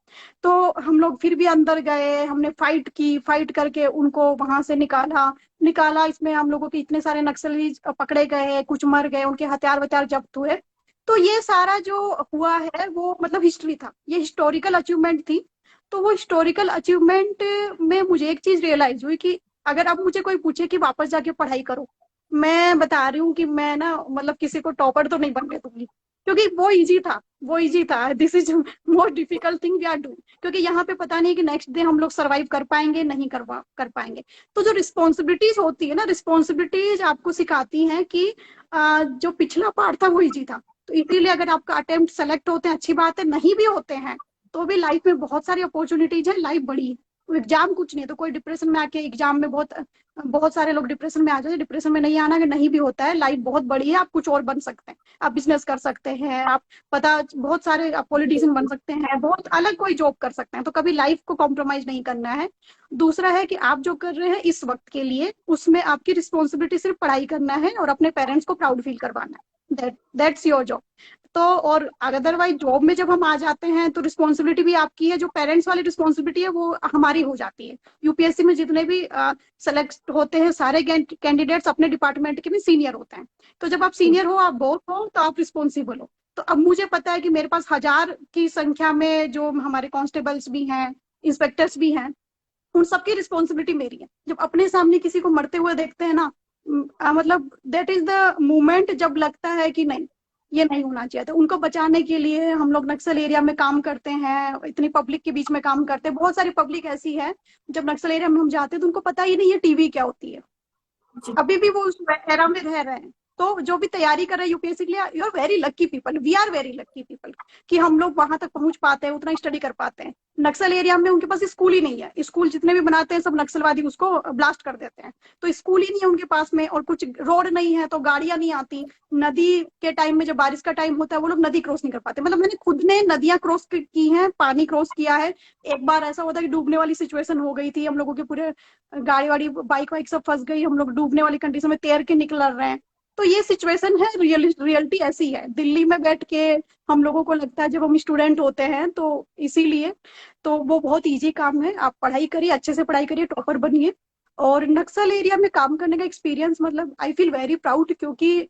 तो हम लोग फिर भी अंदर गए, हमने फाइट की, फाइट करके उनको वहां से निकाला निकाला इसमें हम लोगों के इतने सारे नक्सली पकड़े गए, कुछ मर गए, उनके हथियार वथियार जब्त हुए। तो ये सारा जो हुआ है वो मतलब हिस्ट्री था, ये हिस्टोरिकल अचीवमेंट थी। तो वो हिस्टोरिकल अचीवमेंट में मुझे एक चीज रियलाइज हुई कि अगर अब मुझे कोई पूछे कि वापस जाके पढ़ाई करो, मैं बता रही हूँ कि मैं ना मतलब किसी को टॉपर तो नहीं बनने दूंगी, क्योंकि वो इजी था, वो इजी था। This is most difficult thing we are doing, क्योंकि यहाँ पे पता नहीं कि नेक्स्ट डे हम लोग सर्वाइव कर पाएंगे नहीं कर पाएंगे। तो जो रिस्पॉन्सिबिलिटीज होती है ना, रिस्पॉन्सिबिलिटीज आपको सिखाती हैं कि जो पिछला पार्ट था वो इजी था। तो इसीलिए अगर आपका अटेम्प्ट सेलेक्ट होते हैं अच्छी बात है, नहीं भी होते हैं तो भी लाइफ में बहुत सारी अपॉर्चुनिटीज है, लाइफ बड़ी है, एग्जाम कुछ नहीं है, तो कोई डिप्रेशन में आके एग्जाम में बहुत बहुत सारे लोग डिप्रेशन में आ जाते हैं। डिप्रेशन में नहीं आना, अगर नहीं भी होता है, लाइफ बहुत बड़ी है, आप कुछ और बन सकते हैं, आप बिजनेस कर सकते हैं, आप पता बहुत सारे आप पॉलिटिशियन बन सकते हैं, बहुत अलग कोई जॉब कर सकते हैं। तो कभी लाइफ को कॉम्प्रोमाइज नहीं करना है। दूसरा है कि आप जो कर रहे हैं इस वक्त के लिए, उसमें आपकी रिस्पॉन्सिबिलिटी सिर्फ पढ़ाई करना है और अपने पेरेंट्स को प्राउड फील करवाना है। That's your job. तो और अदरवाइज जॉब में जब हम आ जाते हैं तो रिस्पॉन्सिबिलिटी भी आपकी है, जो पेरेंट्स वाली रिस्पॉन्सिबिलिटी है वो हमारी हो जाती है। यूपीएससी में जितने भी सेलेक्ट होते हैं सारे कैंडिडेट्स अपने डिपार्टमेंट के भी सीनियर होते हैं। तो जब आप सीनियर हो, आप बोथ हो, तो आप रिस्पॉन्सिबल हो। तो अब मुझे पता है कि मेरे पास 1000 की संख्या में जो हमारे कांस्टेबल्स भी हैं, इंस्पेक्टर्स भी हैं, उन सबकी रिस्पॉन्सिबिलिटी मेरी है। जब अपने सामने किसी को मरते हुए देखते हैं ना, मतलब दैट इज द मोमेंट जब लगता है कि नहीं, ये नहीं होना चाहिए। तो उनको बचाने के लिए हम लोग नक्सल एरिया में काम करते हैं, इतनी पब्लिक के बीच में काम करते हैं। बहुत सारी पब्लिक ऐसी है, जब नक्सल एरिया में हम जाते हैं तो उनको पता ही नहीं है टीवी क्या होती है, जी। अभी भी वो उस एरा में रह रहे हैं। तो जो भी तैयारी कर रहे हैं यूपीएससी के लिए, you are very lucky people, we are very lucky people, कि हम लोग वहां तक पहुंच पाते हैं, उतना स्टडी कर पाते हैं। नक्सल एरिया में उनके पास स्कूल ही नहीं है, स्कूल जितने भी बनाते हैं सब नक्सलवादी उसको ब्लास्ट कर देते हैं। तो स्कूल ही नहीं है उनके पास में, और कुछ रोड नहीं है, तो गाड़ियां नहीं आती। नदी के टाइम में, जब बारिश का टाइम होता है, वो लोग नदी क्रॉस नहीं कर पाते। मतलब मैंने खुद ने नदियां क्रॉस की हैं, पानी क्रॉस किया है। एक बार ऐसा हुआ था कि डूबने वाली सिचुएशन हो गई थी, हम लोगों के पूरे गाड़ी वाड़ी बाइक वाइक सब फंस गई, हम लोग डूबने वाली कंडीशन में तैर के निकल रहे हैं। तो ये सिचुएशन है, रियलिटी ऐसी है। दिल्ली में बैठ के हम लोगों को लगता है जब हम स्टूडेंट होते हैं, तो इसीलिए तो वो बहुत इजी काम है। आप पढ़ाई करिए, अच्छे से पढ़ाई करिए, टॉपर बनिए। और नक्सल एरिया में काम करने का एक्सपीरियंस, मतलब आई फील वेरी प्राउड, क्योंकि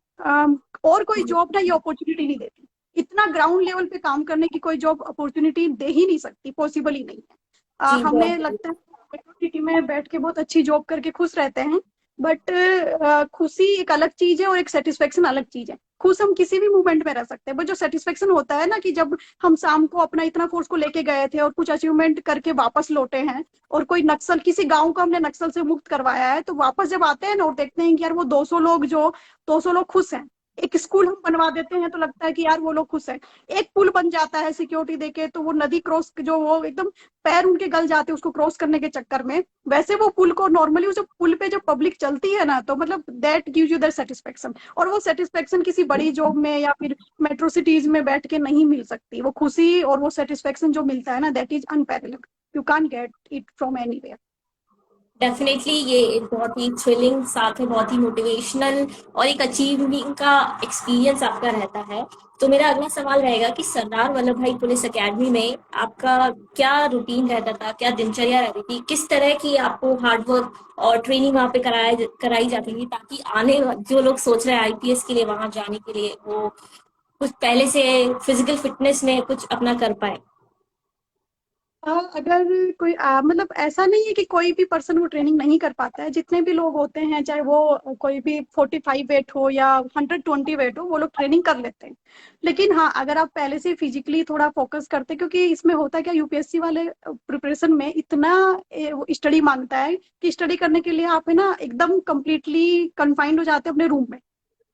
और कोई जॉब ना ये अपॉर्चुनिटी नहीं देती। इतना ग्राउंड लेवल पे काम करने की कोई जॉब अपॉर्चुनिटी दे ही नहीं सकती, पॉसिबल ही नहीं है। जी, हमें बहुत लगता है मेट्रो सिटी में बैठ के बहुत अच्छी जॉब करके खुश रहते हैं, बट खुशी एक अलग चीज है और एक सेटिस्फेक्शन अलग चीज है। खुश हम किसी भी मूवमेंट में रह सकते हैं, बट जो सेटिस्फेक्शन होता है ना, कि जब हम शाम को अपना इतना फोर्स को लेके गए थे और कुछ अचीवमेंट करके वापस लौटे हैं, और कोई नक्सल, किसी गांव को हमने नक्सल से मुक्त करवाया है, तो वापस जब आते हैं ना और देखते हैं कि यार वो 200 लोग, जो 200 लोग खुश हैं, एक स्कूल हम बनवा देते हैं, तो लगता है कि यार वो लोग खुश हैं। एक पुल बन जाता है सिक्योरिटी देके, तो वो नदी क्रॉस, जो वो एकदम पैर उनके गल जाते हैं उसको क्रॉस करने के चक्कर में। वैसे वो पुल को नॉर्मली, उस पुल पे जब पब्लिक चलती है ना, तो मतलब that gives you that satisfaction. और वो सेटिस्फेक्शन किसी बड़ी जॉब में या फिर मेट्रो सिटीज में बैठ के नहीं मिल सकती। वो खुशी और वो सेटिस्फेक्शन जो मिलता है ना, that is unparalleled, you can't get it from anywhere. Definitely ये एक बहुत ही थ्रिलिंग, साथ में बहुत ही मोटिवेशनल और एक अचीविंग का एक्सपीरियंस आपका रहता है। तो मेरा अगला सवाल रहेगा कि सरदार वल्लभ भाई पुलिस एकेडमी में आपका क्या रूटीन रहता था, क्या दिनचर्या रहती थी, किस तरह की आपको हार्ड वर्क और ट्रेनिंग वहाँ पे कराई जाती थी, ताकि आने जो लोग सोच रहे हैं आईपीएस के लिए वहां जाने के लिए, वो कुछ पहले से फिजिकल फिटनेस में कुछ अपना कर पाए। अगर कोई मतलब ऐसा नहीं है कि कोई भी पर्सन वो ट्रेनिंग नहीं कर पाता है। जितने भी लोग होते हैं, चाहे वो कोई भी 45 वेट हो या 120 वेट हो, वो लोग ट्रेनिंग कर लेते हैं। लेकिन हाँ, अगर आप पहले से फिजिकली थोड़ा फोकस करते, क्योंकि इसमें होता है क्या, यूपीएससी वाले प्रिपरेशन में इतना स्टडी मांगता है कि स्टडी करने के लिए आप है ना एकदम कंप्लीटली कन्फाइंड हो जाते हैं अपने रूम में,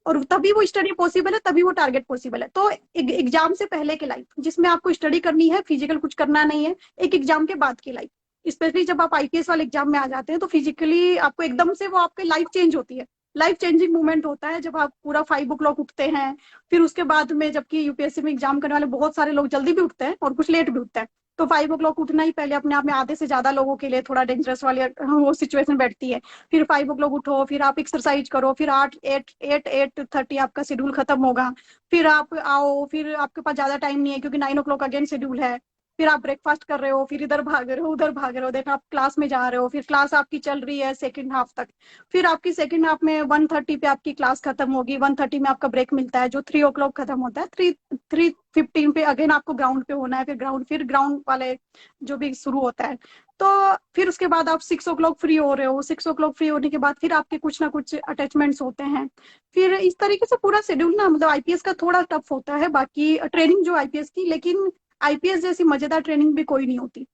और तभी वो स्टडी पॉसिबल है, तभी वो टारगेट पॉसिबल है। तो एग्जाम से पहले की लाइफ जिसमें आपको स्टडी करनी है, फिजिकल कुछ करना नहीं है, एक एग्जाम के बाद की लाइफ, स्पेशली जब आप आईपीएस वाले एग्जाम में आ जाते हैं, तो फिजिकली आपको एकदम से वो आपकी लाइफ चेंज होती है। लाइफ चेंजिंग मोमेंट होता है जब आप पूरा 5 o'clock उठते हैं। फिर उसके बाद में, जबकि यूपीएससी में एग्जाम करने वाले बहुत सारे लोग जल्दी भी उठते हैं और कुछ लेट भी उठते हैं, तो 5 o'clock उठना ही पहले अपने आप में आधे से ज्यादा लोगों के लिए थोड़ा डेंजरस वाली वो सिचुएशन बैठती है। फिर 5 o'clock उठो, फिर आप एक्सरसाइज करो, फिर 8:30 आपका शेड्यूल खत्म होगा। फिर आप आओ, फिर आपके पास ज्यादा टाइम नहीं है क्योंकि 9 o'clock अगेन शेड्यूल है। फिर आप ब्रेकफास्ट कर रहे हो, फिर इधर भाग रहे हो, उधर भाग रहे हो, देखो आप क्लास में जा रहे हो, फिर क्लास आपकी चल रही है सेकंड हाफ तक। फिर आपकी सेकंड हाफ में 1:30 पे आपकी क्लास खत्म होगी, 1:30 में आपका ब्रेक मिलता है जो 3 o'clock खत्म होता है। 3:15 पे अगेन आपको ग्राउंड पे होना है, फिर ग्राउंड वाले जो भी शुरू होता है। तो फिर उसके बाद आप 6 o'clock फ्री हो रहे हो, 6 o'clock फ्री होने के बाद फिर आपके कुछ ना कुछ अटैचमेंट्स होते हैं। फिर इस तरीके से पूरा शेड्यूल ना, मतलब आईपीएस का थोड़ा टफ होता है, बाकी ट्रेनिंग जो आईपीएस की, लेकिन आईपीएस जैसी मजेदार ट्रेनिंग भी कोई नहीं होती।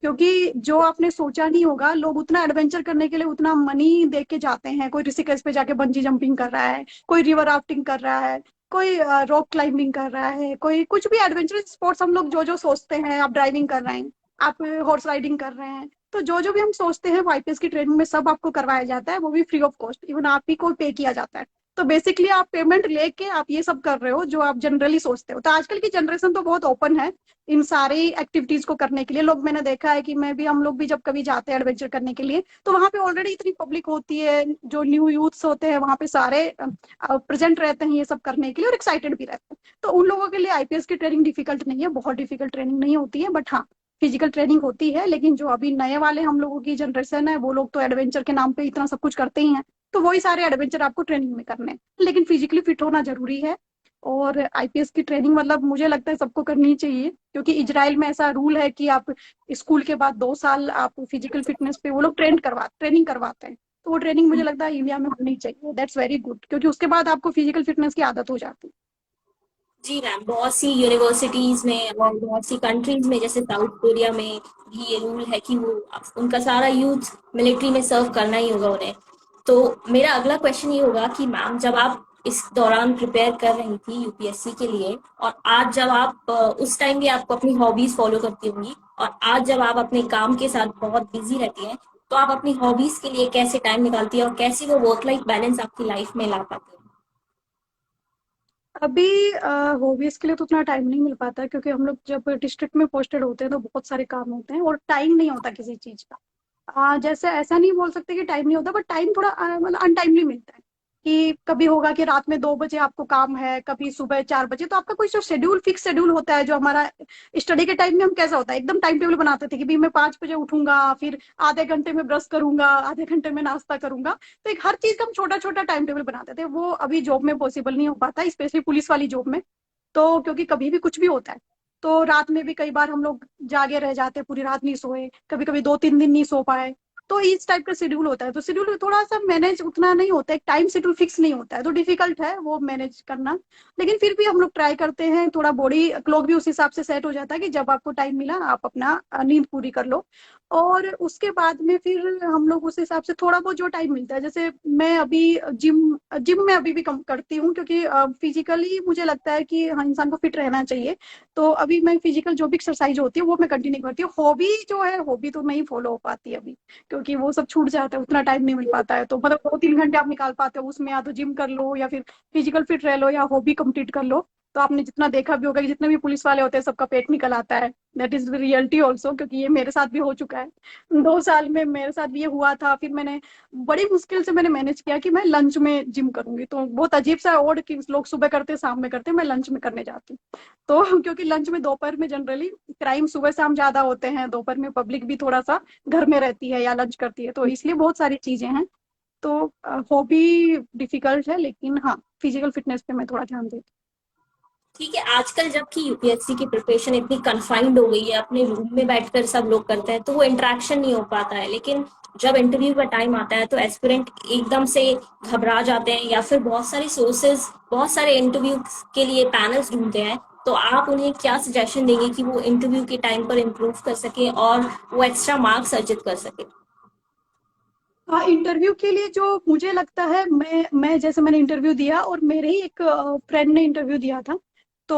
क्योंकि जो आपने सोचा नहीं होगा, लोग उतना एडवेंचर करने के लिए उतना मनी दे के जाते हैं। कोई ऋषिकेश पे जाके बंजी जंपिंग कर रहा है, कोई रिवर राफ्टिंग कर रहा है, कोई रॉक क्लाइंबिंग कर रहा है, कोई कुछ भी एडवेंचरस स्पोर्ट्स हम लोग जो जो सोचते हैं, आप ड्राइविंग कर रहे हैं, आप हॉर्स राइडिंग कर रहे हैं, तो जो जो भी हम सोचते हैं वो आईपीएस की ट्रेनिंग में सब आपको करवाया जाता है, वो भी फ्री ऑफ कॉस्ट, इवन आप ही को पे किया जाता है। तो बेसिकली आप पेमेंट लेके आप ये सब कर रहे हो जो आप जनरली सोचते हो। तो आजकल की जनरेशन तो बहुत ओपन है इन सारी एक्टिविटीज को करने के लिए। लोग, मैंने देखा है कि मैं भी, हम लोग भी जब कभी जाते हैं एडवेंचर करने के लिए, तो वहां पे ऑलरेडी इतनी पब्लिक होती है, जो न्यू यूथ्स होते हैं वहां पे सारे प्रेजेंट रहते हैं ये सब करने के लिए, और एक्साइटेड भी रहते हैं। तो उन लोगों के लिए आईपीएस की ट्रेनिंग डिफिकल्ट नहीं है, बहुत डिफिकल्ट ट्रेनिंग नहीं होती है, बट हाँ फिजिकल ट्रेनिंग होती है। लेकिन जो अभी नए वाले हम लोगों की जनरेशन है, वो लोग तो एडवेंचर के नाम पे इतना सब कुछ करते ही हैं। तो वही सारे एडवेंचर आपको ट्रेनिंग में करने हैं, लेकिन फिजिकली फिट होना जरूरी है। और आईपीएस की ट्रेनिंग मतलब मुझे लगता है सबको करनी चाहिए, क्योंकि इजराइल में ऐसा रूल है कि आप स्कूल के बाद 2 साल आप फिजिकल फिटनेस पे वो लोग ट्रेनिंग करवाते हैं। तो वो ट्रेनिंग मुझे लगता है इंडिया में होनी चाहिए, दैट्स वेरी गुड, क्योंकि उसके बाद आपको फिजिकल फिटनेस की आदत हो जाती है। जी मैम, बहुत सी यूनिवर्सिटीज में और बहुत सी कंट्रीज में, जैसे साउथ कोरिया में भी ये रूल है कि वो उनका सारा यूथ मिलिट्री में सर्व करना ही होगा उन्हें। तो मेरा अगला क्वेश्चन ये होगा कि मैम, जब आप इस दौरान प्रिपेयर कर रही थी यूपीएससी के लिए, और आज जब आप उस टाइम भी आपको अपनी हॉबीज फॉलो करती होंगी, और आज जब आप अपने काम के साथ बहुत बिजी रहती हैं, तो आप अपनी हॉबीज के लिए कैसे टाइम निकालती है और कैसे वो वर्क लाइफ बैलेंस आपकी लाइफ में ला पाती है? अभी हॉबीज के लिए तो उतना टाइम नहीं मिल पाता है, क्योंकि हम लोग जब डिस्ट्रिक्ट में पोस्टेड होते हैं तो बहुत सारे काम होते हैं और टाइम नहीं होता किसी चीज का। जैसे ऐसा नहीं बोल सकते कि टाइम नहीं होता, बट टाइम थोड़ा मतलब अनटाइमली मिलता है। कि कभी होगा कि रात में 2 बजे आपको काम है, कभी सुबह 4 बजे, तो आपका कोई जो शेड्यूल, फिक्स शेड्यूल होता है जो हमारा स्टडी के टाइम में हम कैसा होता है, एकदम टाइम टेबल बनाते थे कि भी मैं 5 बजे उठूंगा, फिर आधे घंटे में ब्रश करूंगा, आधे घंटे में नाश्ता करूंगा। तो एक हर चीज का हम छोटा छोटा टाइम टेबल बनाते थे, वो अभी जॉब में पॉसिबल नहीं हो पाता, स्पेशली पुलिस वाली जॉब में। तो क्योंकि कभी भी कुछ भी होता है, तो रात में भी कई बार हम लोग जागे रह जाते हैं, पूरी रात नहीं सोए, कभी कभी 2-3 दिन नहीं सो पाए। तो इस टाइप का शेड्यूल होता है, तो शेड्यूल थोड़ा सा मैनेज उतना नहीं होता है, एक टाइम शेड्यूल फिक्स नहीं होता है, तो डिफिकल्ट है वो मैनेज करना। लेकिन फिर भी हम लोग ट्राई करते हैं, थोड़ा बॉडी क्लॉक भी उस हिसाब से सेट हो जाता है कि जब आपको टाइम मिला आप अपना नींद पूरी कर लो। और उसके बाद में फिर हम लोग उस हिसाब से थोड़ा बहुत जो टाइम मिलता है, जैसे मैं अभी जिम जिम में अभी भी कम करती हूँ, क्योंकि फिजिकली मुझे लगता है कि हाँ इंसान को फिट रहना चाहिए। तो अभी मैं फिजिकल जो भी एक्सरसाइज होती है वो मैं कंटिन्यू करती हूँ। हॉबी जो है, हॉबी तो नहीं फॉलो हो पाती अभी, क्योंकि वो सब छूट जाता है, उतना टाइम नहीं मिल पाता है। तो मतलब 2-3 घंटे आप निकाल पाते हो उसमें, या तो जिम कर लो या फिर फिजिकल फिट रह लो या हॉबी कंप्लीट कर लो। तो आपने जितना देखा भी होगा कि जितने भी पुलिस वाले होते हैं सबका पेट निकल आता है। दैट इज रियलिटी ऑल्सो, क्योंकि ये मेरे साथ भी हो चुका है। 2 साल में मेरे साथ भी ये हुआ था। फिर मैंने बड़ी मुश्किल से मैंने मैनेज किया कि मैं लंच में जिम करूंगी। तो बहुत अजीब सा ओड कि लोग सुबह करते शाम में करते, मैं लंच में करने जाती हूँ। तो क्योंकि लंच में, दोपहर में जनरली क्राइम सुबह शाम ज्यादा होते हैं, दोपहर में पब्लिक भी थोड़ा सा घर में रहती है या लंच करती है, तो इसलिए बहुत सारी चीजें हैं। तो हॉबी डिफिकल्ट है, लेकिन हाँ फिजिकल फिटनेस पे मैं थोड़ा ध्यान देती ठीक है, आजकल जबकि यूपीएससी की प्रिपरेशन इतनी कन्फाइंड हो गई है, अपने रूम में बैठकर सब लोग करते हैं, तो वो इंटरेक्शन नहीं हो पाता है। लेकिन जब इंटरव्यू का टाइम आता है तो एस्पिरेंट एकदम से घबरा जाते हैं, या फिर बहुत सारी सोर्सेज, बहुत सारे इंटरव्यू के लिए पैनल्स ढूंढते हैं। तो आप उन्हें क्या सजेशन देंगे कि वो इंटरव्यू के टाइम पर इम्प्रूव कर सके और वो एक्स्ट्रा मार्क्स अर्जित कर सके? हूँ। हाँ, इंटरव्यू के लिए जो मुझे लगता है, मैं जैसे मैंने इंटरव्यू दिया और मेरे ही एक फ्रेंड ने इंटरव्यू दिया था। तो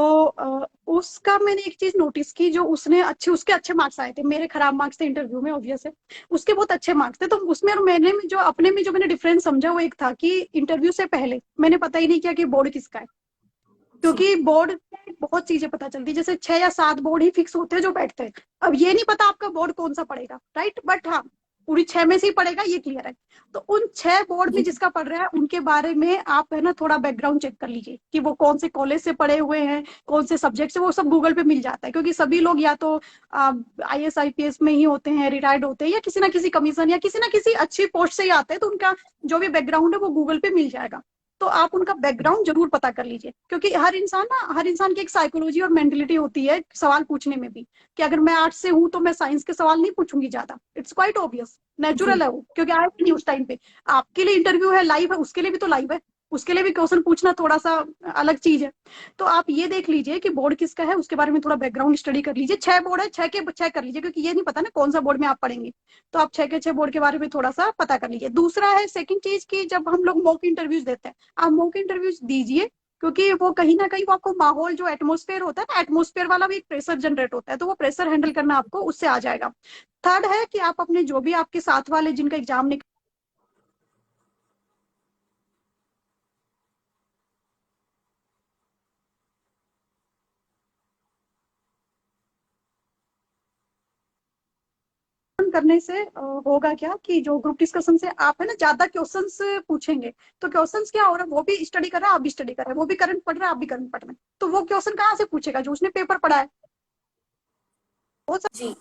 उसका मैंने एक चीज नोटिस की, जो उसने अच्छे, उसके अच्छे मार्क्स आए थे, मेरे खराब मार्क्स थे इंटरव्यू में ऑब्वियस है। उसके बहुत अच्छे मार्क्स थे। तो उसमें और मैंने में जो अपने में जो मैंने डिफरेंस समझा, वो एक था कि इंटरव्यू से पहले मैंने पता ही नहीं किया कि बोर्ड किसका है। जी। क्योंकि बोर्ड में बहुत चीजें पता चलती है, जैसे 6 या 7 बोर्ड ही फिक्स होते हैं जो बैठते हैं। अब ये नहीं पता आपका बोर्ड कौन सा पड़ेगा, राइट, बट हाँ पूरी 6 में से ही पड़ेगा, ये क्लियर है। तो उन 6 बोर्ड में जी। जिसका पढ़ रहा है उनके बारे में आप है ना थोड़ा बैकग्राउंड चेक कर लीजिए, कि वो कौन से कॉलेज से पढ़े हुए हैं, कौन से सब्जेक्ट से, वो सब गूगल पे मिल जाता है। क्योंकि सभी लोग या तो आईएएस आईपीएस में ही होते हैं, रिटायर्ड होते हैं, या किसी ना किसी कमीशन या किसी ना किसी अच्छी पोस्ट से ही आते हैं, तो उनका जो भी बैकग्राउंड है वो गूगल पे मिल जाएगा। तो आप उनका बैकग्राउंड जरूर पता कर लीजिए, क्योंकि हर इंसान की एक साइकोलॉजी और मेंटेलिटी होती है सवाल पूछने में भी, कि अगर मैं आर्ट्स से हूं तो मैं साइंस के सवाल नहीं पूछूंगी ज्यादा, इट्स क्वाइट ऑब्वियस, जी। नेचुरल है वो, क्योंकि आया भी नहीं उस टाइम पे। आपके लिए इंटरव्यू है, लाइव है, उसके लिए भी तो लाइव है, उसके लिए भी क्वेश्चन पूछना थोड़ा सा अलग चीज है। तो आप ये देख लीजिए कि बोर्ड किसका है, उसके बारे में थोड़ा बैकग्राउंड स्टडी कर लीजिए। 6 बोर्ड है, 6 के 6 कर लीजिए, क्योंकि ये नहीं पता ना कौन सा बोर्ड में आप पढ़ेंगे। तो आप 6 के 6 बोर्ड के बारे में थोड़ा सा पता कर लीजिए। दूसरा है सेकंड चीज की, जब हम लोग मॉक इंटरव्यूज देते हैं, आप मॉक इंटरव्यूज दीजिए। क्योंकि वो कहीं ना कहीं वो आपको माहौल जो एटमोस्फेयर होता है ना, एटमोस्फेयर वाला भी एक प्रेशर जनरेट होता है, तो वो प्रेशर हैंडल करना आपको उससे आ जाएगा। थर्ड है कि आप अपने जो भी आपके साथ वाले जिनका एग्जाम करने से होगा क्या कि जो ग्रुप डिस्कशन से आप है ना ज्यादा क्वेश्चंस पूछेंगे, तो क्वेश्चंस क्या हो रहा है, वो भी स्टडी कर रहा है, आप भी स्टडी कर रहे हैं, वो भी करंट पढ़ रहा है, आप भी करंट पढ़ रहे हैं, तो वो क्वेश्चन कहाँ से पूछेगा, जो उसने पेपर पढ़ा है। वो सब जी।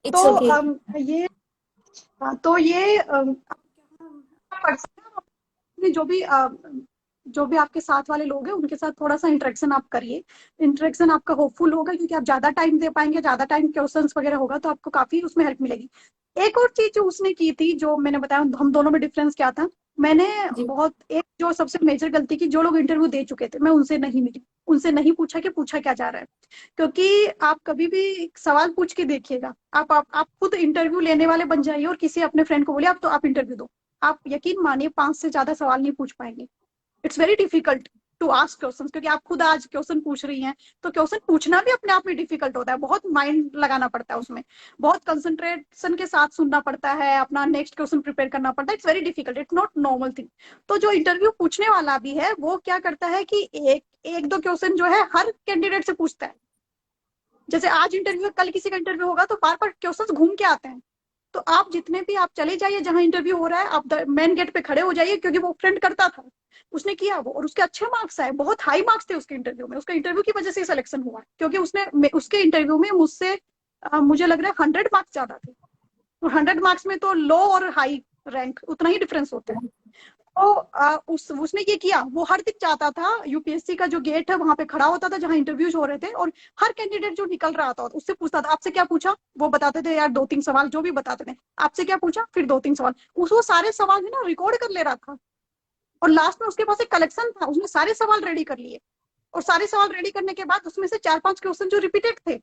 तो इट्स ओके। ये तो ये आप पढ़ सकते हैं अपने जो भी आपके साथ वाले लोग हैं उनके साथ थोड़ा सा इंटरेक्शन आप करिए। इंटरेक्शन आपका होपफुल होगा क्योंकि आप ज्यादा टाइम दे पाएंगे, ज्यादा टाइम क्वेश्चंस वगैरह होगा तो आपको काफी उसमें हेल्प मिलेगी। एक और चीज जो उसने की थी, जो मैंने बताया हम दोनों में डिफरेंस क्या था, मैंने जी। बहुत एक जो सबसे मेजर गलती की, जो लोग इंटरव्यू दे चुके थे मैं उनसे नहीं मिली, उनसे नहीं पूछा कि पूछा क्या जा रहा है। क्योंकि आप कभी भी एक सवाल पूछ के देखिएगा, आप खुद इंटरव्यू लेने वाले बन जाइए और किसी अपने फ्रेंड को बोलिए आप इंटरव्यू दो, आप यकीन मानिए 5 से ज्यादा सवाल नहीं पूछ पाएंगे। It's very difficult to ask question, क्योंकि आप खुद आज क्वेश्चन पूछ रही हैं, तो क्वेश्चन पूछना भी अपने आप में डिफिकल्ट होता है, बहुत माइंड लगाना पड़ता है उसमें, बहुत कंसंट्रेशन के साथ सुनना पड़ता है, अपना नेक्स्ट क्वेश्चन प्रिपेयर करना पड़ता है, it's very difficult, it's not normal thing. तो जो इंटरव्यू पूछने वाला भी है वो क्या करता है कि एक एक दो क्वेश्चन जो है हर कैंडिडेट से पूछता है। जैसे आज इंटरव्यू, कल किसी का इंटरव्यू होगा तो बार बार क्वेश्चन घूम के आते हैं। तो आप जितने भी आप चले जाइए जहां इंटरव्यू हो रहा है, आप मेन गेट पे खड़े हो जाइए, क्योंकि वो फ्रेंड करता था, उसने किया वो, और उसके अच्छे मार्क्स आए, बहुत हाई मार्क्स थे उसके इंटरव्यू में, उसका इंटरव्यू की वजह से सिलेक्शन हुआ, क्योंकि उसके इंटरव्यू में मुझसे मुझे लग रहा है 100 मार्क्स ज्यादा थे। और 100 मार्क्स में तो लो और हाई रैंक उतना ही डिफरेंस होता है। तो उसने ये किया, वो हर दिन जाता था यूपीएससी का जो गेट है वहां पे खड़ा होता था जहां इंटरव्यूज हो रहे थे, और हर कैंडिडेट जो निकल रहा था उससे पूछता था आपसे क्या पूछा, वो बताते थे यार 2-3 सवाल जो भी बताते थे, आपसे क्या पूछा, फिर 2-3 सवाल, वो सारे सवाल है ना रिकॉर्ड कर ले रहा था। और लास्ट में उसके पास एक कलेक्शन था, उसने सारे सवाल रेडी कर लिए, और सारे सवाल रेडी करने के बाद उसमें से 4-5 क्वेश्चन जो रिपीटेड थे,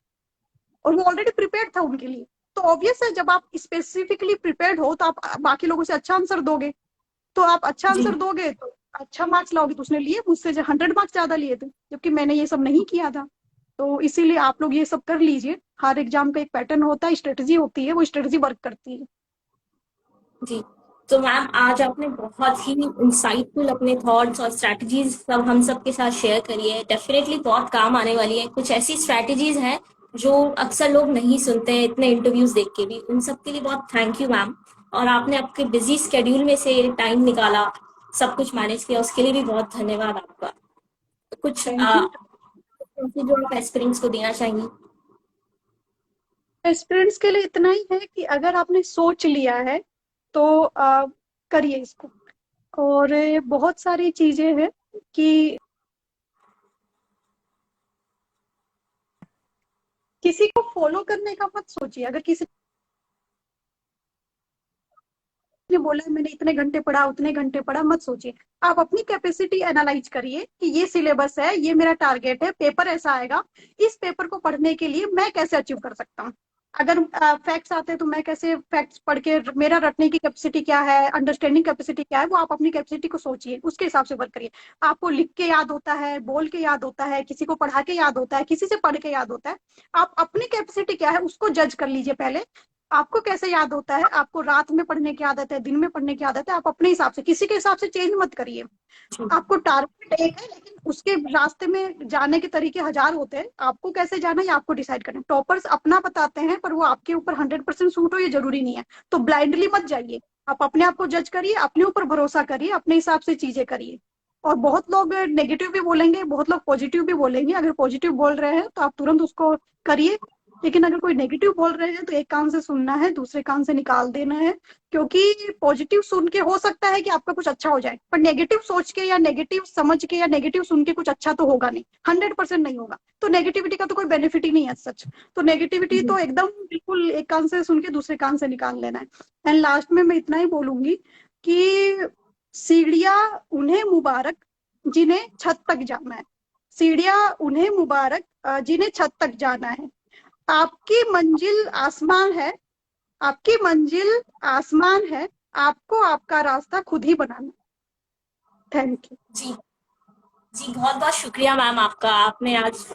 और वो ऑलरेडी प्रिपेयर्ड था उनके लिए। तो ऑब्वियस है जब आप स्पेसिफिकली प्रिपेयर्ड हो तो आप बाकी लोगों से अच्छा आंसर दोगे, तो आप अच्छा जी। आंसर दोगे तो अच्छा मार्क्स लाओगे। तो उसने लिए मुझसे 100 मार्क्स ज्यादा लिए थे, जबकि मैंने ये सब नहीं किया था। तो इसीलिए आप लोग ये सब कर लीजिए, हर एग्जाम का एक पैटर्न होता है, स्ट्रेटेजी होती है, वो स्ट्रेटेजी वर्क करती है। जी। तो मैम आज आपने बहुत ही इंसाइटफुल अपने थॉट्स और स्ट्रैटेजीज सब हम सब के साथ शेयर करी है, डेफिनेटली बहुत काम आने वाली है। कुछ ऐसी स्ट्रैटेजीज हैं जो अक्सर लोग नहीं सुनते हैं इतने इंटरव्यूज देख के भी, उन सब के लिए बहुत थैंक यू मैम। और आपने आपके बिजी स्केड्यूल में से टाइम निकाला, सब कुछ मैनेज किया, उसके लिए भी बहुत धन्यवाद आपका। कुछ थैंक यू। जो आप एस्पिरेंट्स को देना चाहेंगी। स्टूडेंट्स के लिए इतना ही है कि अगर आपने सोच लिया है तो करिए इसको। और बहुत सारी चीजें हैं कि किसी को फॉलो करने का मत सोचिए, अगर किसी ने बोला है मैंने इतने घंटे पढ़ा उतने घंटे पढ़ा, मत सोचिए। आप अपनी कैपेसिटी एनालाइज करिए कि ये सिलेबस है, ये मेरा टारगेट है, पेपर ऐसा आएगा, इस पेपर को पढ़ने के लिए मैं कैसे अचीव कर सकता हूँ। अगर फैक्ट्स आते हैं तो मैं कैसे फैक्ट्स पढ़ के, मेरा रटने की कैपेसिटी क्या है, अंडरस्टैंडिंग कैपेसिटी क्या है, वो आप अपनी कैपेसिटी को सोचिए, उसके हिसाब से वर्क करिए। आपको लिख के याद होता है, बोल के याद होता है, किसी को पढ़ा के याद होता है, किसी से पढ़ के याद होता है, आप अपनी कैपेसिटी क्या है उसको जज कर लीजिए पहले। आपको कैसे याद होता है, आपको रात में पढ़ने की आदत है, दिन में पढ़ने की आदत है, आप अपने हिसाब से, किसी के हिसाब से चेंज मत करिए। जी। आपको टारगेट एक है, लेकिन उसके रास्ते में जाने के तरीके हजार होते हैं, आपको कैसे जाना है आपको डिसाइड करना है। टॉपर्स अपना बताते हैं पर वो आपके ऊपर 100% सूट हो ये जरूरी नहीं है, तो ब्लाइंडली मत जाइए। आप अपने आप को जज करिए, अपने ऊपर भरोसा करिए, अपने हिसाब से चीजें करिए। और बहुत लोग नेगेटिव भी बोलेंगे, बहुत लोग पॉजिटिव भी बोलेंगे, अगर पॉजिटिव बोल रहे हैं तो आप तुरंत उसको करिए। लेकिन अगर कोई नेगेटिव बोल रहे हैं तो एक कान से सुनना है, दूसरे कान से निकाल देना है। क्योंकि पॉजिटिव सुन के हो सकता है कि आपका कुछ अच्छा हो जाए, पर नेगेटिव सोच के या नेगेटिव समझ के या नेगेटिव सुन के कुछ अच्छा तो होगा नहीं, 100% नहीं होगा। तो नेगेटिविटी का तो कोई बेनिफिट ही नहीं है सच। तो नेगेटिविटी जी। तो एकदम बिल्कुल एक कान से सुन के दूसरे कान से निकाल लेना है। एंड लास्ट में मैं इतना ही बोलूंगी कि सीढ़ियां उन्हें मुबारक जिन्हें छत तक जाना है। सीढ़ियां उन्हें मुबारक जिन्हें छत तक जाना है। आपकी मंजिल आसमान है, आपकी मंजिल आसमान है, आपको आपका रास्ता खुद ही बनाना। Thank you. जी जी, बहुत बहुत शुक्रिया मैम आपका। आपने आज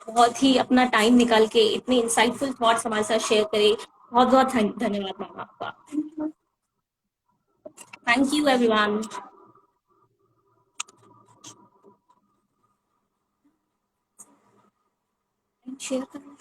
बहुत ही अपना टाइम निकाल के इतने इंसाइटफुल थॉट्स हमारे साथ शेयर करे। बहुत बहुत धन्यवाद मैम आपका। Thank you everyone. शेयर करें।